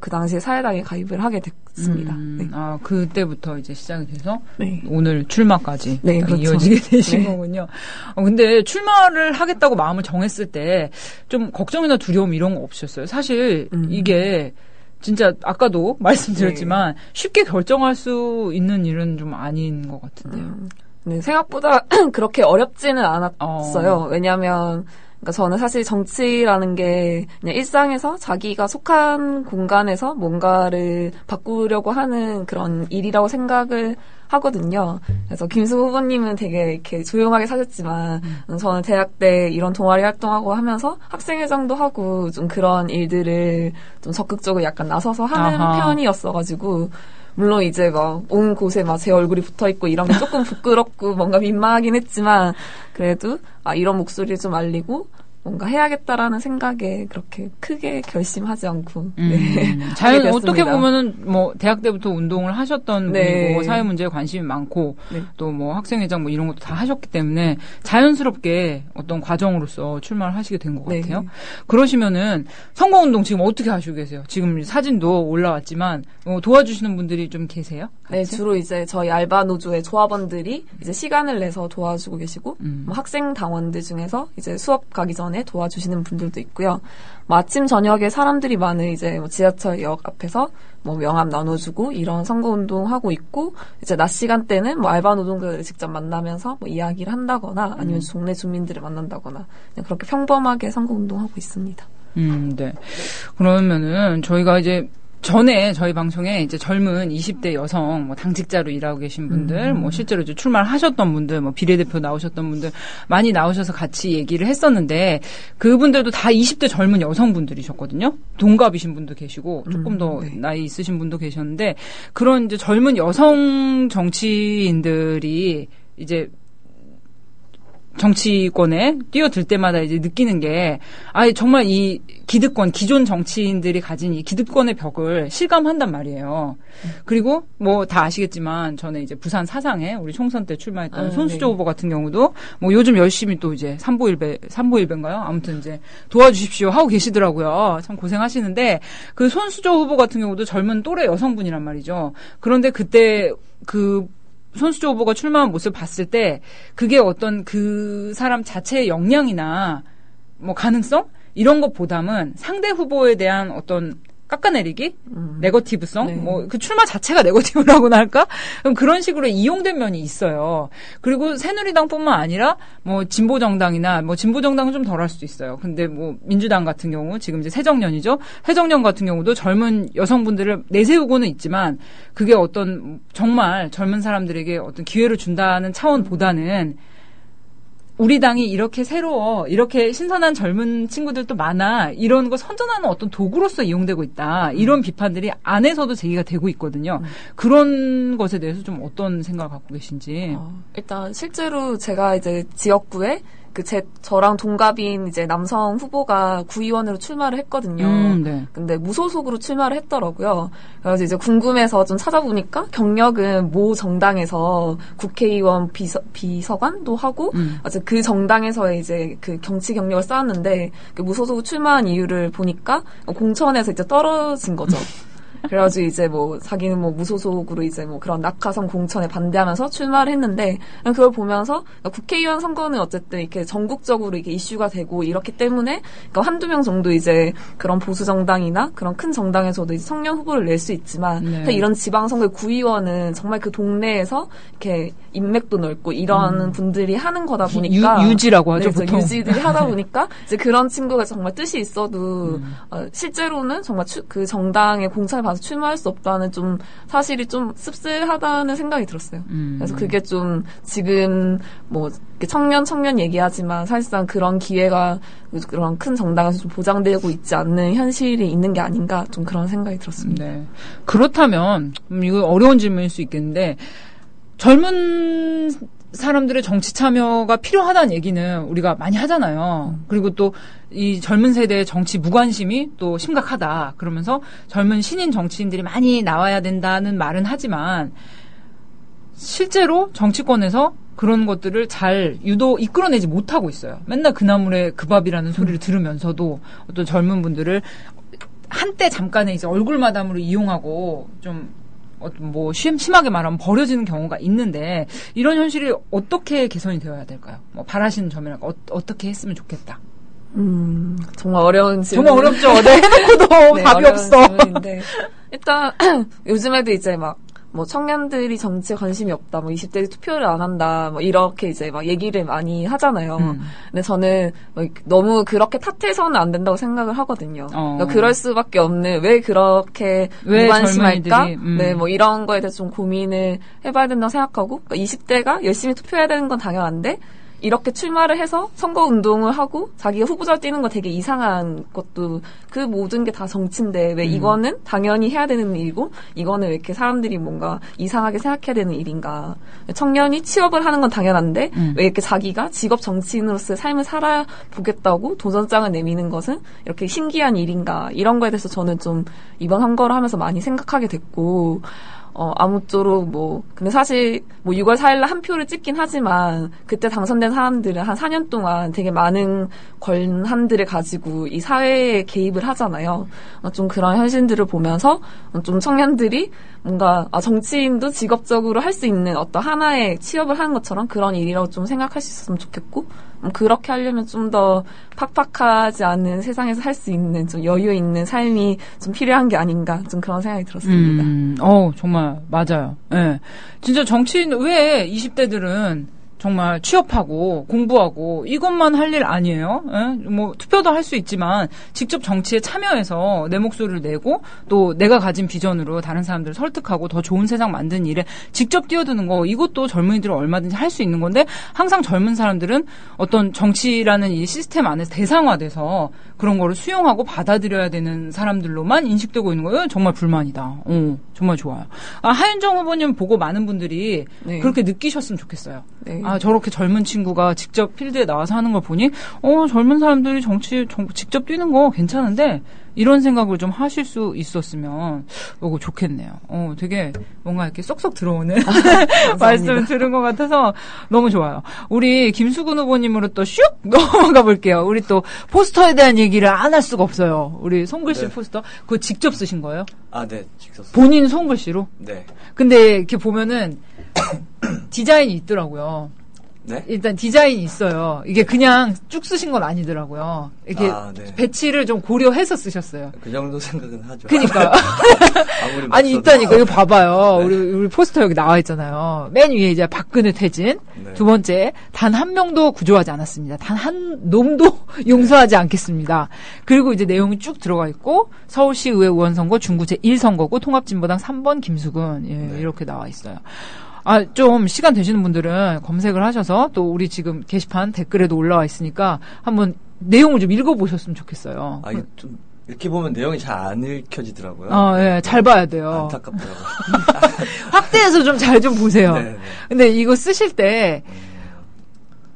그 당시에 사회당에 가입을 하게 됐습니다. 네. 그때부터 이제 시작이 돼서 네. 오늘 출마까지 네, 그렇죠. 이어지게 되신 네. 거군요. 근데 출마를 하겠다고 마음을 정했을 때 좀 걱정이나 두려움 이런 거 없으셨어요? 사실 이게 진짜 아까도 말씀드렸지만 쉽게 결정할 수 있는 일은 좀 아닌 것 같은데요. 네, 생각보다 그렇게 어렵지는 않았어요. 왜냐하면 그러니까 저는 사실 정치라는 게 그냥 일상에서 자기가 속한 공간에서 뭔가를 바꾸려고 하는 그런 일이라고 생각을 하거든요. 그래서 김수호 후보님은 되게 이렇게 조용하게 사셨지만 저는 대학 때 이런 동아리 활동하고 하면서 학생회장도 하고 좀 그런 일들을 좀 적극적으로 약간 나서서 하는 편이었어가지고 물론 이제 막 온 곳에 막 제 얼굴이 붙어있고 이런 게 조금 부끄럽고 뭔가 민망하긴 했지만 그래도 이런 목소리를 좀 알리고 뭔가 해야겠다라는 생각에 그렇게 크게 결심하지 않고 자연 어떻게 보면은 뭐 대학 때부터 운동을 하셨던 분이고 사회 문제에 관심이 많고 또 뭐 학생회장 뭐 이런 것도 다 하셨기 때문에 자연스럽게 어떤 과정으로서 출마를 하시게 된 것 같아요. 그러시면은 선거운동 지금 어떻게 하시고 계세요? 지금 사진도 올라왔지만 도와주시는 분들이 좀 계세요? 같이? 네, 주로 이제 저희 알바 노조의 조합원들이 이제 시간을 내서 도와주고 계시고 뭐 학생 당원들 중에서 이제 수업 가기 전에 도와주시는 분들도 있고요. 뭐 아침 저녁에 사람들이 많은 이제 뭐 지하철역 앞에서 뭐 명함 나눠주고 이런 선거운동 하고 있고 이제 낮 시간대는 뭐 알바 노동자들을 직접 만나면서 뭐 이야기를 한다거나 아니면 동네 주민들을 만난다거나 그냥 그렇게 평범하게 선거운동 하고 있습니다. 네. 그러면은 저희가 이제 전에 저희 방송에 이제 젊은 20대 여성, 뭐 당직자로 일하고 계신 분들, 뭐 실제로 이제 출마를 하셨던 분들, 뭐 비례대표 나오셨던 분들 많이 나오셔서 같이 얘기를 했었는데 그분들도 다 20대 젊은 여성분들이셨거든요. 동갑이신 분도 계시고 조금 더 네. 나이 있으신 분도 계셨는데 그런 이제 젊은 여성 정치인들이 이제 정치권에 뛰어들 때마다 이제 느끼는 게, 정말 이 기득권, 기존 정치인들이 가진 이 기득권의 벽을 실감한단 말이에요. 그리고 뭐 다 아시겠지만, 저는 이제 부산 사상에 우리 총선 때 출마했던 손수조 네. 후보 같은 경우도 뭐 요즘 열심히 또 이제 삼보일배인가요? 아무튼 이제 도와주십시오 하고 계시더라고요. 참 고생하시는데, 그 손수조 후보 같은 경우도 젊은 또래 여성분이란 말이죠. 그런데 그때 손수조 후보가 출마한 모습을 봤을 때 그게 어떤 그 사람 자체의 역량이나 뭐 가능성 이런 것보다는 상대 후보에 대한 어떤 깎아내리기, 네거티브성, 네. 뭐 그 출마 자체가 네거티브라고나 할까? 그럼 그런 식으로 이용된 면이 있어요. 그리고 새누리당뿐만 아니라 뭐 진보 정당이나 뭐 진보 정당은 좀 덜할 수도 있어요. 근데 뭐 민주당 같은 경우 지금 이제 새정년이죠. 새정년 같은 경우도 젊은 여성분들을 내세우고는 있지만 그게 어떤 정말 젊은 사람들에게 어떤 기회를 준다는 차원보다는 우리 당이 이렇게 새로워, 이렇게 신선한 젊은 친구들도 많아, 이런 거 선전하는 어떤 도구로서 이용되고 있다. 이런 비판들이 안에서도 제기가 되고 있거든요. 그런 것에 대해서 좀 어떤 생각을 갖고 계신지. 일단 실제로 제가 이제 지역구에 저랑 동갑인 이제 남성 후보가 구의원으로 출마를 했거든요. 네. 근데 무소속으로 출마를 했더라고요. 그래서 이제 궁금해서 좀 찾아보니까 경력은 모 정당에서 국회의원 비서관도 하고, 그 정당에서 이제 그 정치 경력을 쌓았는데, 그 무소속으로 출마한 이유를 보니까 공천에서 이제 떨어진 거죠. 그래가지고 이제 뭐 자기는 뭐 무소속으로 이제 뭐 그런 낙하산 공천에 반대하면서 출마를 했는데 그걸 보면서 국회의원 선거는 어쨌든 이렇게 전국적으로 이게 이슈가 되고 이렇기 때문에 그러니까 한두 명 정도 이제 그런 보수 정당이나 그런 큰 정당에서도 이제 청년 후보를 낼 수 있지만 네. 이런 지방선거 구의원은 정말 그 동네에서 이렇게 인맥도 넓고 이런 분들이 하는 거다 보니까 유지라고 하죠, 네, 보통. 유지들이 하다 보니까 이제 그런 친구가 정말 뜻이 있어도 실제로는 정말 그 정당에 공천을 받아서 출마할 수 없다는 좀 사실이 좀 씁쓸하다는 생각이 들었어요. 그래서 그게 좀 지금 뭐 청년 얘기하지만 사실상 그런 기회가 그런 큰 정당에서 좀 보장되고 있지 않는 현실이 있는 게 아닌가 좀 그런 생각이 들었습니다. 네. 그렇다면 이거 어려운 질문일 수 있겠는데 젊은 사람들의 정치 참여가 필요하다는 얘기는 우리가 많이 하잖아요. 그리고 또 이 젊은 세대의 정치 무관심이 또 심각하다. 그러면서 젊은 신인 정치인들이 많이 나와야 된다는 말은 하지만 실제로 정치권에서 그런 것들을 잘 이끌어내지 못하고 있어요. 맨날 그 나물에 그 밥이라는 소리를 들으면서도 어떤 젊은 분들을 한때 잠깐의 이제 얼굴마담으로 이용하고 좀 뭐 심하게 말하면 버려지는 경우가 있는데 이런 현실이 어떻게 개선이 되어야 될까요? 뭐 바라시는 점이랄까 어떻게 했으면 좋겠다. 정말 어려운 질문. 정말 어렵죠. 네, 해놓고도 네, 답이 없어. 질문인데. 일단 요즘에도 이제 막 뭐 청년들이 정치에 관심이 없다, 뭐 20대들이 투표를 안 한다, 뭐 이렇게 이제 막 얘기를 많이 하잖아요. 근데 저는 뭐 너무 그렇게 탓해서는 안 된다고 생각을 하거든요. 그러니까 그럴 수밖에 없는 왜 그렇게 무관심할까? 네, 뭐 이런 거에 대해서 좀 고민을 해봐야 된다고 생각하고, 그러니까 20대가 열심히 투표해야 되는 건 당연한데. 이렇게 출마를 해서 선거운동을 하고 자기가 후보자를 뛰는 거 되게 이상한 것도 그 모든 게 다 정치인데 왜 이거는 당연히 해야 되는 일이고 이거는 왜 이렇게 사람들이 뭔가 이상하게 생각해야 되는 일인가. 청년이 취업을 하는 건 당연한데 왜 이렇게 자기가 직업 정치인으로서의 삶을 살아보겠다고 도전장을 내미는 것은 이렇게 신기한 일인가. 이런 거에 대해서 저는 좀 이번 선거를 하면서 많이 생각하게 됐고 아무쪼록 근데 사실 6월 4일날 한 표를 찍긴 하지만 그때 당선된 사람들은 한 4년 동안 되게 많은 권한들을 가지고 이 사회에 개입을 하잖아요. 좀 그런 현실들을 보면서 좀 청년들이 뭔가 정치인도 직업적으로 할 수 있는 어떤 하나의 취업을 하는 것처럼 그런 일이라고 좀 생각할 수 있었으면 좋겠고 그렇게 하려면 좀 더 팍팍하지 않은 세상에서 할 수 있는 좀 여유 있는 삶이 좀 필요한 게 아닌가 좀 그런 생각이 들었습니다. 정말 맞아요. 네. 진짜 정치인 왜 20대들은 정말 취업하고 공부하고 이것만 할 일 아니에요. 예? 뭐 투표도 할 수 있지만 직접 정치에 참여해서 내 목소리를 내고 또 내가 가진 비전으로 다른 사람들을 설득하고 더 좋은 세상 만드는 일에 직접 뛰어드는 거 이것도 젊은이들은 얼마든지 할 수 있는 건데 항상 젊은 사람들은 어떤 정치라는 이 시스템 안에서 대상화돼서 그런 거를 수용하고 받아들여야 되는 사람들로만 인식되고 있는 거예요. 정말 불만이다. 정말 좋아요. 하윤정 후보님 보고 많은 분들이 네. 그렇게 느끼셨으면 좋겠어요. 네. 저렇게 젊은 친구가 직접 필드에 나와서 하는 걸 보니, 젊은 사람들이 직접 뛰는 거 괜찮은데, 이런 생각을 좀 하실 수 있었으면, 좋겠네요. 되게 뭔가 이렇게 쏙쏙 들어오는 말씀을 들은 것 같아서 너무 좋아요. 우리 김수근 후보님으로 또 슉 넘어가 볼게요. 우리 또 포스터에 대한 얘기를 안 할 수가 없어요. 우리 손글씨 네. 포스터. 그거 직접 쓰신 거예요? 네, 직접. 본인 손글씨로? 네. 근데 이렇게 보면은, 디자인이 있더라고요. 네? 일단 디자인이 있어요. 이게 그냥 쭉 쓰신 건 아니더라고요. 이렇게 네. 배치를 좀 고려해서 쓰셨어요. 그 정도 생각은 하죠. 그니까. 아무리 아니, 맞서도. 있다니까. 이거 봐봐요. 네. 우리 포스터 여기 나와 있잖아요. 맨 위에 이제 박근혜 퇴진. 네. 두 번째, 단 한 명도 구조하지 않았습니다. 단 한 놈도 용서하지 않겠습니다. 그리고 이제 내용이 쭉 들어가 있고, 서울시의회 의원 선거 중구 제1선거구 통합진보당 3번 김수근. 예, 네. 이렇게 나와 있어요. 좀 시간 되시는 분들은 검색을 하셔서 또 우리 지금 게시판 댓글에도 올라와 있으니까 한번 내용을 좀 읽어보셨으면 좋겠어요. 이게 좀 이렇게 보면 내용이 잘 안 읽혀지더라고요. 예, 잘 봐야 돼요. 안타깝더라고요. 확대해서 좀 잘 좀 보세요. 네, 네. 근데 이거 쓰실 때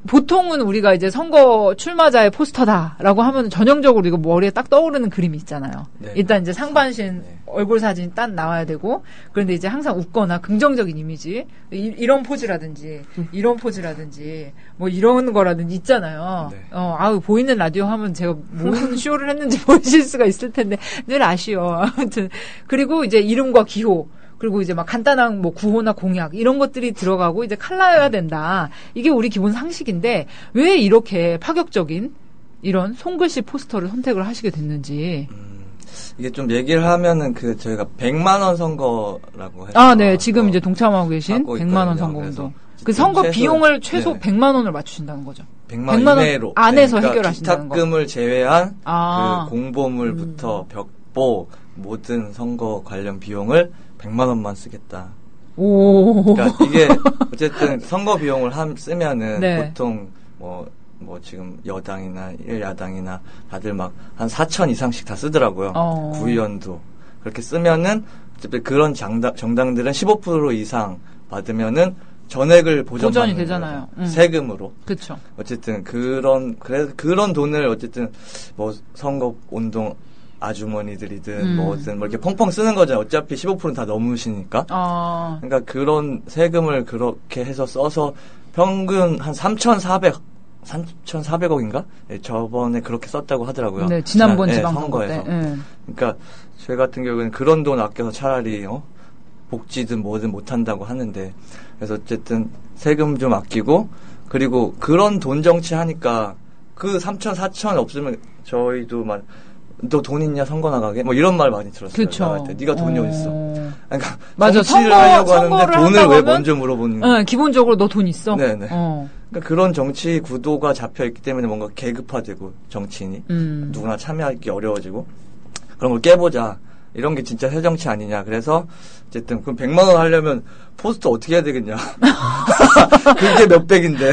보통은 우리가 이제 선거 출마자의 포스터다라고 하면 전형적으로 이거 머리에 딱 떠오르는 그림이 있잖아요. 네. 일단 이제 상반신 네. 얼굴 사진이 딱 나와야 되고, 그런데 이제 항상 웃거나 긍정적인 이미지, 이런 포즈라든지, 이런 포즈라든지, 뭐 이런 거라든지 있잖아요. 네. 보이는 라디오 하면 제가 무슨 쇼를 했는지 보실 수가 있을 텐데, 늘 아쉬워. 아무튼. 그리고 이제 이름과 기호, 그리고 이제 막 간단한 뭐 구호나 공약 이런 것들이 들어가고 이제 칼라여야 된다. 이게 우리 기본 상식인데 왜 이렇게 파격적인 이런 손글씨 포스터를 선택을 하시게 됐는지. 이게 좀 얘기를 하면은 저희가 100만 원 선거라고 해서 네. 지금 이제 동참하고 계신 100만 원 선거운동. 그 선거 비용을 최소 100만 원을 맞추신다는 거죠. 100만 원 이내로 안에서 그러니까 해결하신다는 거. 기탁금을 제외한 그 공보물부터 벽보 모든 선거 관련 비용을 100만 원만 쓰겠다. 그러니까 이게 어쨌든 선거 비용을 쓰면은 네. 보통 뭐 지금 여당이나 1야당이나 다들 막 한 4천 이상씩 다 쓰더라고요. 구의원도 그렇게 쓰면은 어차피 그런 정당들은 15% 이상 받으면은 전액을 보전이 되잖아요. 세금으로. 그렇죠. 어쨌든 그런 돈을 어쨌든 뭐 선거 운동 아주머니들이든 뭐든 뭐 이렇게 펑펑 쓰는 거잖아요. 어차피 15%는 다 넘으시니까. 그러니까 그런 세금을 그렇게 해서 써서 평균 한 3,400억인가? 네, 저번에 그렇게 썼다고 하더라고요. 네, 지난번 지방선거 선거에서. 때. 그러니까 저희 같은 경우에는 그런 돈 아껴서 차라리 복지든 뭐든 못한다고 하는데, 그래서 어쨌든 세금 좀 아끼고, 그리고 그런 돈 정치 하니까 그 3천, 4천 없으면 저희도 막 너 돈 있냐 선거 나가게? 뭐 이런 말 많이 들었어요. 그렇죠. 네가 돈이 어딨어? 그러니까 맞아. 정치를 하려고 하는데 돈을 왜 먼저 물어보는 거야? 기본적으로 너 돈 있어? 네네. 그러니까 그런 정치 구도가 잡혀 있기 때문에 뭔가 계급화되고 정치인이 누구나 참여하기 어려워지고 그런 걸 깨보자. 이런 게 진짜 새정치 아니냐. 그래서 어쨌든 그럼 100만 원 하려면 포스터 어떻게 해야 되겠냐. 그게 몇백인데.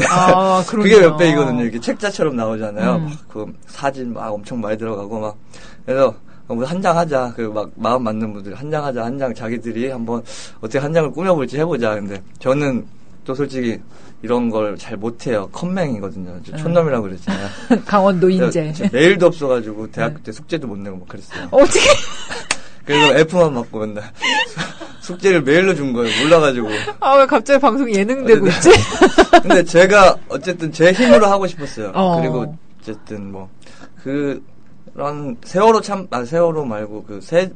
그게 몇백이거든요. 이렇게 책자처럼 나오잖아요. 그 사진 막 엄청 많이 들어가고 막. 그래서 한 장 하자. 막 마음 맞는 분들 한 장 하자. 한 장 자기들이 한번 어떻게 한 장을 꾸며볼지 해보자. 근데 저는 또 솔직히 이런 걸 잘 못해요. 컴맹이거든요. 촌놈이라고 그랬잖아요. 강원도 인재. 메일도 없어가지고 대학교 때 숙제도 못 내고 막 그랬어요. 어떻게? 그래서 F만 맞고 맨날 숙제를 메일로 준 거예요. 몰라가지고. 왜 갑자기 방송 예능 되고 있지? 근데 제가 어쨌든 제 힘으로 하고 싶었어요. 그리고 어쨌든 뭐 그런 세월호 말고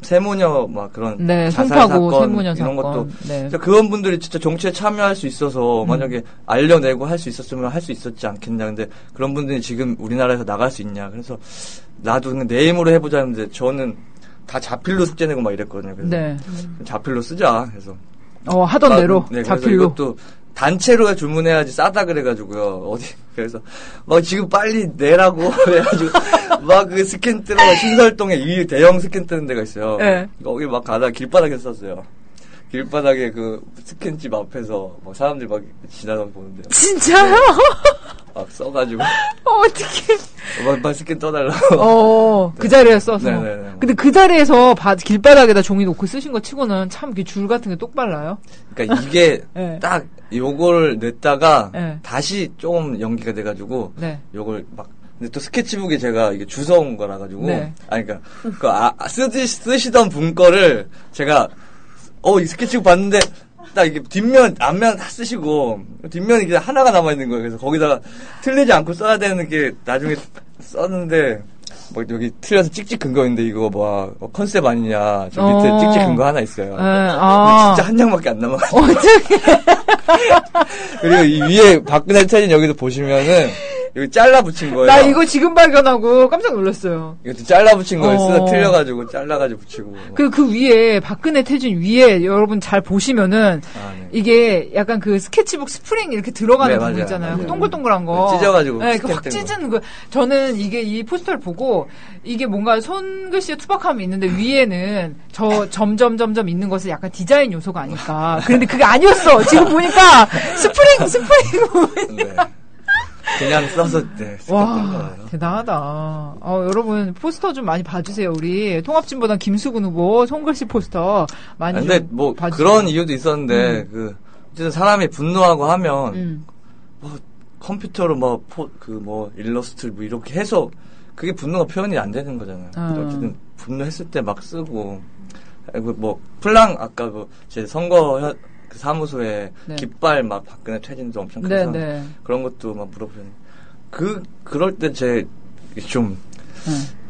세무녀 막 그런 자살 송파구 사건 세무녀 이런 사건. 것도 네. 그런 분들이 진짜 정치에 참여할 수 있어서 만약에 알려내고 할 수 있었으면 할 수 있었지 않겠냐. 근데 그런 분들이 지금 우리나라에서 나갈 수 있냐. 그래서 나도 그냥 내 힘으로 해보자 했는데 저는 다 자필로 숙제 내고 막 이랬거든요. 그래서 자필로 쓰자. 그래서 하던 대로 네, 자필로. 이것도 단체로 주문해야지 싸다 그래가지고요. 그래서 막 지금 빨리 내라고 그래가지고 막 그 스캔 뜨러 신설동에 이 대형 스캔 뜨는 데가 있어요. 네. 거기 막 가다 길바닥에 썼어요. 길바닥에 그 스캔집 앞에서 막 사람들이 막 지나가서 보는데요. 진짜요? 막 써가지고. 어떡해. 막 스캔 떠달라고. 그 자리에 써서. 네네네. 근데 그 자리에서 길바닥에다 종이 놓고 쓰신 거 치고는 참 이렇게 줄 같은 게 똑발라요. 그러니까 이게 네. 딱 요걸 냈다가 네. 다시 조금 연기가 돼가지고 네. 요걸 막 근데 또 스케치북에 제가 이게 주워온 거라 가지고 네. 아니 그러니까 쓰시던 분 거를 제가 이 스케치북 봤는데 딱 이게 뒷면 앞면 다 쓰시고 뒷면이 그냥 하나가 남아 있는 거예요. 그래서 거기다가 틀리지 않고 써야 되는 게 나중에 썼는데 뭐 여기 틀려서 찍찍 근거 있는데 이거 뭐 컨셉 아니냐 저 밑에 찍찍 근거 하나 있어요. 진짜 한 장밖에 안 남아가지고. 그리고 이 위에 박근혜 사진 여기도 보시면은 여기 잘라 붙인 거예요. 나 이거 지금 발견하고 깜짝 놀랐어요. 이것도 잘라 붙인 거예요. 쓰다 틀려가지고 잘라가지고 붙이고. 그 위에 박근혜 태진 위에 여러분 잘 보시면은 네. 이게 약간 그 스케치북 스프링 이렇게 들어가는 네, 부분 있잖아요. 그 동글동글한 거. 찢어가지고. 네, 그 확 찢은 거. 저는 이게 이 포스터를 보고 이게 뭔가 손글씨에 투박함이 있는데 위에는 저 점점 있는 것은 약간 디자인 요소가 아닐까. 그런데 그게 아니었어. 지금 보니까 스프링. 네. 그냥 써서 와 대단하다. 여러분 포스터 좀 많이 봐주세요. 우리 통합진보당 김수근 후보 손글씨 포스터 많이 근데 좀 뭐 봐주세요. 그런 이유도 있었는데 어쨌든 사람이 분노하고 하면 뭐 컴퓨터로 뭐 일러스트 뭐 이렇게 해서 그게 분노가 표현이 안 되는 거잖아요. 어쨌든 분노했을 때 막 쓰고 뭐 플랑 아까 제 선거 그 사무소에 네. 깃발 막 박근혜 퇴진도 엄청 커서 네. 그런 것도 막 물어보셨는데 그럴 때 제 좀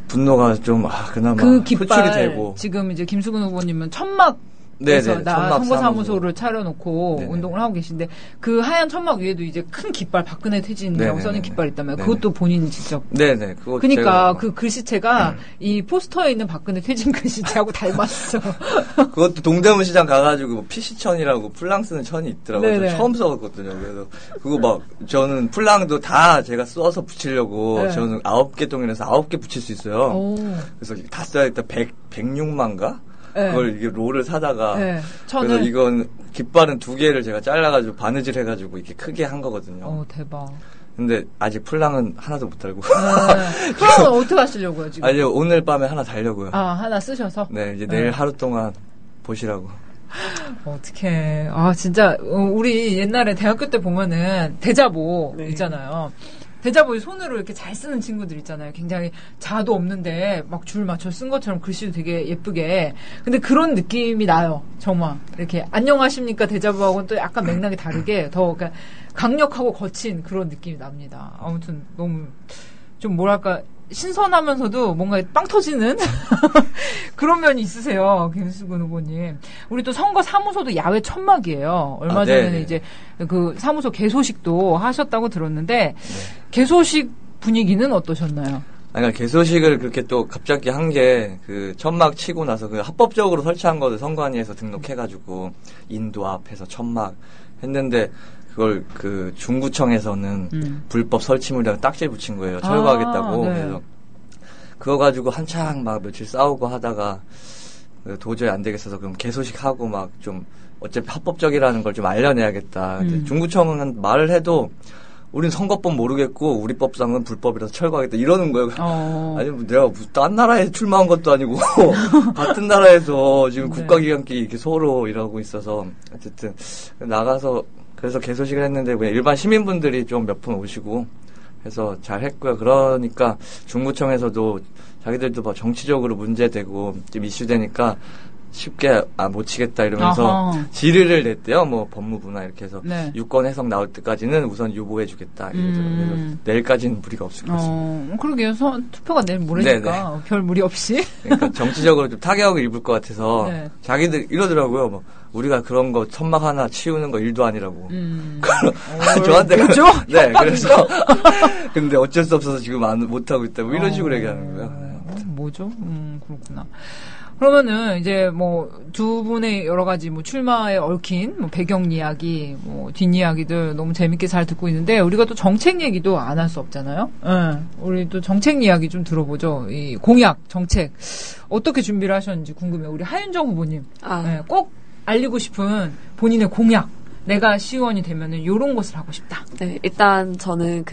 분노가 좀 그나마 그 깃발 표출이 되고 지금 이제 김수근 후보님은 천막 네네, 나 천막 선거사무소를 차려놓고 네네. 운동을 하고 계신데 그 하얀 천막 위에도 이제 큰 깃발 박근혜 퇴진이라고 네네네. 써있는 깃발 있다면 네네. 그것도 본인이 직접 네네 그거 그러니까 제가 그 글씨체가 이 포스터에 있는 박근혜 퇴진 글씨체하고 닮았어. 그것도 동대문 시장 가가지고 뭐 PC천이라고 플랑 쓰는 천이 있더라고요. 네네. 저 처음 써봤거든요. 그래서 그거 막 저는 플랑도 다 제가 써서 붙이려고 네. 저는 9개 동일해서 9개 붙일 수 있어요. 그래서 다 써야겠다. 106만가? 네. 그걸 이게 롤을 사다가 네. 그래서 이건 깃발은 2개를 제가 잘라가지고 바느질 해가지고 이렇게 크게 한 거거든요. 대박. 근데 아직 플랑은 하나도 못 달고. 플랑은 어떻게 하시려고요 지금? 아니요 오늘 밤에 하나 달려고요. 하나 쓰셔서? 네 이제 내일 하루 동안 보시라고. 어떡해. 진짜, 우리 옛날에 대학교 때 보면은, 대자보 있잖아요. 대자보에 손으로 이렇게 잘 쓰는 친구들 있잖아요. 굉장히 자도 없는데, 막 줄 맞춰 쓴 것처럼 글씨도 되게 예쁘게. 근데 그런 느낌이 나요. 정말. 이렇게, 안녕하십니까 대자보하고는 또 약간 맥락이 다르게, 더, 그러니까 강력하고 거친 그런 느낌이 납니다. 아무튼, 너무, 좀 뭐랄까, 신선하면서도 뭔가 빵 터지는 그런 면이 있으세요, 김수근 후보님. 우리 또 선거 사무소도 야외 천막이에요. 얼마 전에는 이제 그 사무소 개소식도 하셨다고 들었는데 개소식 분위기는 어떠셨나요? 그러니까 개소식을 그렇게 또 갑자기 한 게 그 천막 치고 나서 그 합법적으로 설치한 거를 선관위에서 등록해가지고 인도 앞에서 천막 했는데. 그걸 그 중구청에서는 불법 설치물이라고 딱지 붙인 거예요. 철거하겠다고. 네. 그래서 그거 가지고 한창 막 며칠 싸우고 하다가 도저히 안 되겠어서 그럼 개소식하고 막 좀 어차피 합법적이라는 걸 좀 알려내야겠다. 근데 중구청은 말을 해도 우린 선거법 모르겠고 우리 법상은 불법이라서 철거하겠다 이러는 거예요. 아니 내가 딴 나라에 출마한 것도 아니고 같은 나라에서 지금 국가기관끼리 이렇게 서로 일하고 있어서 어쨌든 나가서 그래서 개소식을 했는데 그냥 일반 시민분들이 좀 몇 분 오시고 해서 잘 했고요. 그러니까 중구청에서도 자기들도 뭐 정치적으로 문제되고 좀 이슈되니까 쉽게 못 치겠다 이러면서 질의를 냈대요. 뭐 법무부나 이렇게 해서 유권 해석 나올 때까지는 우선 유보해주겠다 이러더라고요. 그래서 내일까지는 무리가 없을 것같습니다. 그러게요. 투표가 내일 모레니까 별 무리 없이. 그러니까 정치적으로 좀 타격을 입을 것 같아서 자기들 이러더라고요. 뭐 우리가 그런 거 천막 하나 치우는 거 일도 아니라고. 저한테 뭐죠? 네, 그래서 근데 어쩔 수 없어서 지금 못 하고 있다. 뭐 이런 식으로 얘기하는 거예요. 뭐죠? 그렇구나. 그러면은 이제 뭐 두 분의 여러 가지 뭐 출마에 얽힌 뭐 배경 이야기, 뭐 뒷이야기들 너무 재밌게 잘 듣고 있는데 우리가 또 정책 얘기도 안 할 수 없잖아요. 우리 또 정책 이야기 좀 들어보죠. 이 공약, 정책 어떻게 준비를 하셨는지 궁금해요. 우리 하윤정 후보님 꼭 알리고 싶은 본인의 공약. 내가 시의원이 되면은 요런 것을 하고 싶다. 네, 일단 저는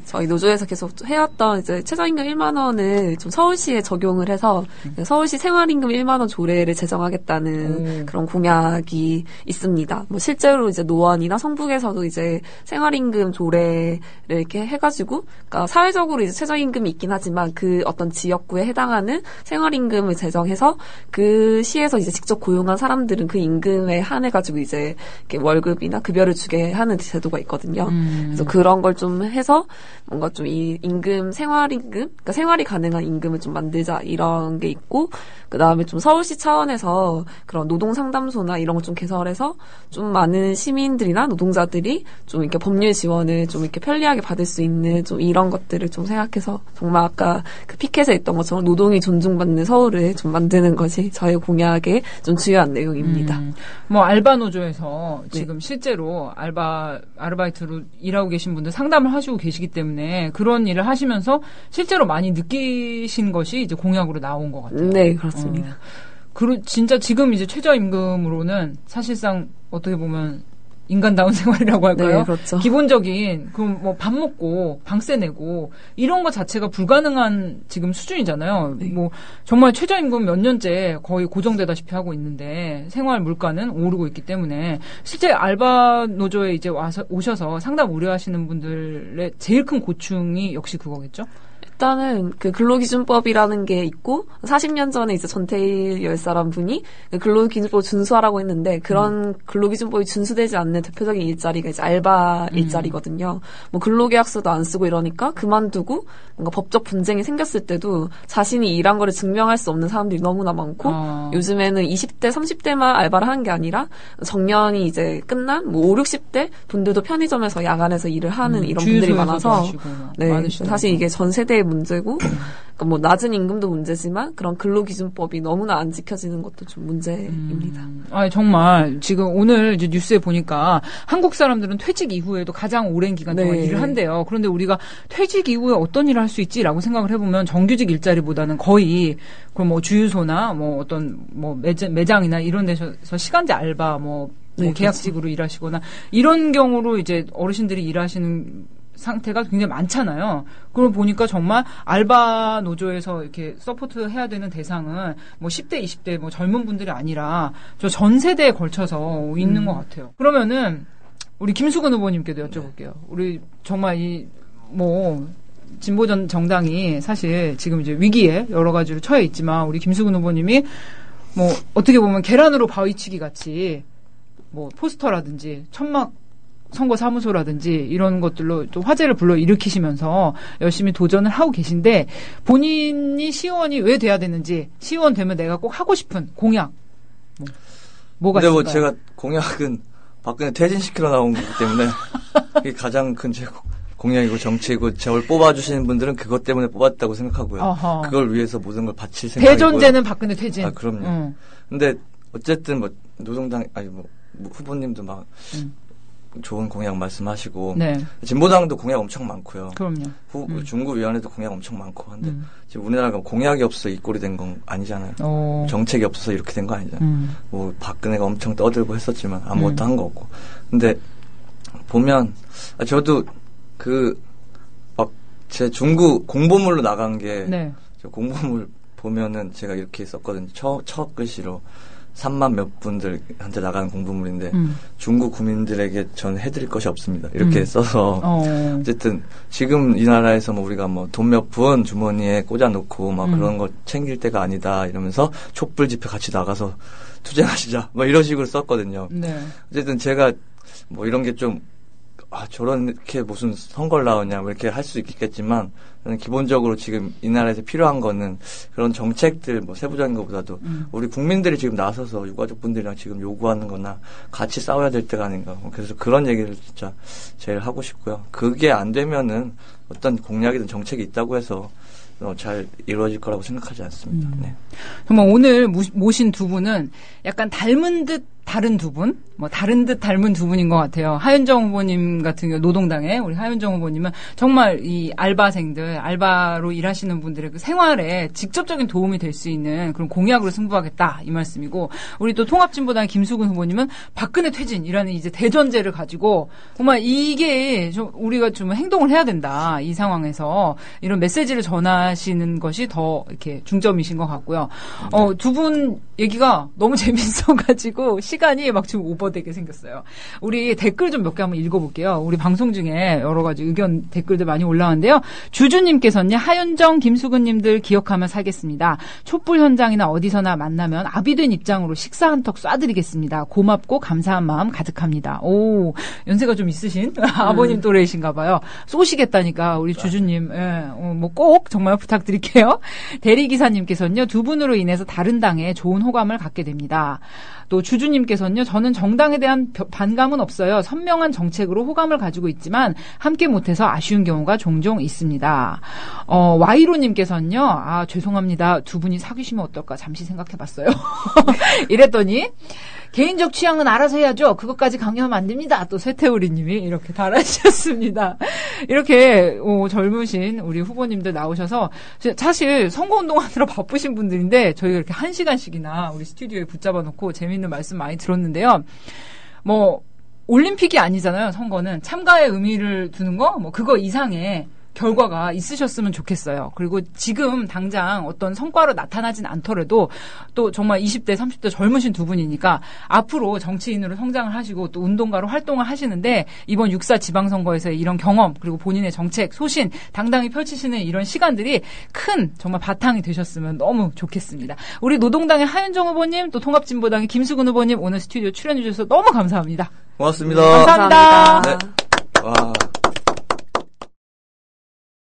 저희 노조에서 계속 해왔던 이제 최저임금 1만 원을 좀 서울시에 적용을 해서 서울시 생활임금 1만 원 조례를 제정하겠다는 그런 공약이 있습니다. 뭐 실제로 이제 노원이나 성북에서도 이제 생활임금 조례를 이렇게 해가지고, 그러니까 사회적으로 이제 최저임금이 있긴 하지만 그 어떤 지역구에 해당하는 생활임금을 제정해서 그 시에서 이제 직접 고용한 사람들은 그 임금에 한해가지고 이제 이렇게 월급 이나 급여를 주게 하는 제도가 있거든요. 그래서 그런 걸 좀 해서 뭔가 좀 이 임금, 생활임금, 그러니까 생활이 가능한 임금을 좀 만들자 이런 게 있고, 그 다음에 좀 서울시 차원에서 그런 노동상담소나 이런 걸 좀 개설해서 좀 많은 시민들이나 노동자들이 좀 이렇게 법률 지원을 좀 이렇게 편리하게 받을 수 있는 좀 이런 것들을 좀 생각해서 정말 아까 그 피켓에 있던 것처럼 노동이 존중받는 서울을 좀 만드는 것이 저의 공약의 좀 주요한 내용입니다. 뭐 알바 노조에서 지금 실제로 아르바이트로 일하고 계신 분들 상담을 하시고 계시기 때문에 그런 일을 하시면서 실제로 많이 느끼신 것이 이제 공약으로 나온 것 같아요. 네, 그렇습니다. 진짜 지금 이제 최저임금으로는 사실상 어떻게 보면 인간다운 생활이라고 할까요? 네, 그렇죠. 기본적인 뭐 밥 먹고 방세 내고 이런 것 자체가 불가능한 지금 수준이잖아요. 네. 뭐 정말 최저임금 몇 년째 거의 고정되다시피 하고 있는데 생활 물가는 오르고 있기 때문에 실제 알바 노조에 이제 오셔서 상담 우려하시는 분들의 제일 큰 고충이 역시 그거겠죠? 일단은 그 근로기준법이라는 게 있고 40년 전에 이제 전태일 열사람 분이 그 근로기준법 준수하라고 했는데 그런 근로기준법이 준수되지 않는 대표적인 일자리가 이제 알바 일자리거든요. 뭐 근로계약서도 안 쓰고 이러니까 그만두고 뭔가 법적 분쟁이 생겼을 때도 자신이 일한 거를 증명할 수 없는 사람들이 너무나 많고 요즘에는 20대, 30대만 알바를 하는 게 아니라 정년이 이제 끝난 뭐 5, 60대 분들도 편의점에서 야간에서 일을 하는 이런 분들이 많아서 네, 사실 이게 전 세대의 문제고 그러니까 뭐 낮은 임금도 문제지만 그런 근로기준법이 너무나 안 지켜지는 것도 좀 문제입니다. 정말 지금 오늘 이제 뉴스에 보니까 한국 사람들은 퇴직 이후에도 가장 오랜 기간 동안 일을 한대요. 그런데 우리가 퇴직 이후에 어떤 일을 할 수 있지라고 생각을 해보면 정규직 일자리보다는 거의 그럼 뭐 주유소나 뭐 어떤 뭐 매장이나 이런 데서 시간제 알바 뭐 계약직으로 일하시거나 이런 경우로 이제 어르신들이 일하시는 상태가 굉장히 많잖아요. 그걸 보니까 정말 알바 노조에서 이렇게 서포트 해야 되는 대상은 뭐 10대, 20대 뭐 젊은 분들이 아니라 저 전 세대에 걸쳐서 있는 것 같아요. 그러면은 우리 김수근 후보님께도 여쭤볼게요. 우리 정말 뭐 진보전 정당이 사실 지금 이제 위기에 여러 가지로 처해 있지만 우리 김수근 후보님이 뭐 어떻게 보면 계란으로 바위치기 같이 뭐 포스터라든지 천막 선거 사무소라든지 이런 것들로 또 화제를 불러일으키시면서 열심히 도전을 하고 계신데 본인이 시의원이 왜 돼야 되는지 시의원 되면 내가 꼭 하고 싶은 공약 뭐가 있을까요? 근데 뭐 제가 공약은 박근혜 퇴진시키러 나온 거기 때문에 그게 가장 큰 제 공약이고 정치이고 저를 뽑아주시는 분들은 그것 때문에 뽑았다고 생각하고요. 어허. 그걸 위해서 모든 걸 바칠 생각이고요. 대전제는 박근혜 퇴진. 그럼요. 근데 어쨌든 뭐 노동당 뭐 후보님도 막 좋은 공약 말씀하시고 진보당도 공약 엄청 많고요. 그럼요. 중구위원회도 공약 엄청 많고 한데 지금 우리나라가 공약이 없어 이 꼴이 된 건 아니잖아요. 정책이 없어서 이렇게 된 거 아니잖아요. 뭐 박근혜가 엄청 떠들고 했었지만 아무것도 한 거 없고. 근데 보면 저도 제 중구 공보물로 나간 게 저 공보물 보면은 제가 이렇게 썼거든요. 첫 글씨로 3만 몇 분들한테 나가는 공부물인데 중국 국민들에게 전 해드릴 것이 없습니다. 이렇게 써서 어쨌든 지금 이 나라에서 뭐 우리가 뭐 돈 몇 푼 주머니에 꽂아놓고 막 그런 거 챙길 때가 아니다 이러면서 촛불 집회 같이 나가서 투쟁하시자 뭐 이런 식으로 썼거든요. 어쨌든 제가 뭐 이런 게 좀 저렇게 무슨 선거를 나오냐 뭐 이렇게 할 수 있겠지만 저는 기본적으로 지금 이 나라에서 필요한 거는 그런 정책들 뭐 세부적인 것보다도 우리 국민들이 지금 나서서 유가족분들이랑 지금 요구하는 거나 같이 싸워야 될 때가 아닌가. 그래서 그런 얘기를 진짜 제일 하고 싶고요. 그게 안 되면은 어떤 공약이든 정책이 있다고 해서 잘 이루어질 거라고 생각하지 않습니다. 네. 정말 오늘 모신 두 분은 약간 닮은 듯 다른 두 분, 뭐 다른 듯 닮은 두 분인 것 같아요. 하윤정 후보님 같은 경우 노동당의 우리 하윤정 후보님은 정말 이 알바생들, 알바로 일하시는 분들의 그 생활에 직접적인 도움이 될 수 있는 그런 공약으로 승부하겠다 이 말씀이고, 우리 또 통합진보당의 김수근 후보님은 박근혜 퇴진이라는 이제 대전제를 가지고 정말 이게 좀 우리가 좀 행동을 해야 된다 이 상황에서 이런 메시지를 전하시는 것이 더 이렇게 중점이신 것 같고요. 두 분 얘기가 너무 재밌어가지고 시간이 막 지금 오버되게 생겼어요. 우리 댓글 좀 몇 개 한번 읽어볼게요. 우리 방송 중에 여러 가지 의견 댓글들 많이 올라왔는데요. 주주님께서는 하윤정, 김수근님들 기억하면 살겠습니다. 촛불 현장이나 어디서나 만나면 아비된 입장으로 식사 한턱 쏴드리겠습니다. 고맙고 감사한 마음 가득합니다. 오, 연세가 좀 있으신 아버님 또래이신가 봐요. 쏘시겠다니까 우리 주주님, 뭐 꼭 정말 부탁드릴게요. 대리기사님께서는요, 두 분으로 인해서 다른 당에 좋은 호감을 갖게 됩니다. 또 주주님께서는요, 저는 정당에 대한 반감은 없어요. 선명한 정책으로 호감을 가지고 있지만 함께 못해서 아쉬운 경우가 종종 있습니다. 와이로님께서는요, 아, 죄송합니다. 두 분이 사귀시면 어떨까 잠시 생각해봤어요. 이랬더니 개인적 취향은 알아서 해야죠. 그것까지 강요하면 안 됩니다. 또 쇠태우리님이 이렇게 달아주셨습니다. 이렇게 젊으신 우리 후보님들 나오셔서 사실 선거운동하느라 바쁘신 분들인데 저희가 이렇게 1시간씩이나 우리 스튜디오에 붙잡아놓고 재미있는 말씀 많이 들었는데요. 뭐 올림픽이 아니잖아요. 선거는 참가의 의미를 두는 거 뭐 그거 이상의 결과가 있으셨으면 좋겠어요. 그리고 지금 당장 어떤 성과로 나타나진 않더라도 또 정말 20대, 30대 젊으신 두 분이니까 앞으로 정치인으로 성장을 하시고 또 운동가로 활동을 하시는데 이번 6.4 지방선거에서의 이런 경험 그리고 본인의 정책, 소신, 당당히 펼치시는 이런 시간들이 큰 정말 바탕이 되셨으면 너무 좋겠습니다. 우리 노동당의 하윤정 후보님, 또 통합진보당의 김수근 후보님 오늘 스튜디오 출연해 주셔서 너무 감사합니다. 고맙습니다. 감사합니다. 네. 와.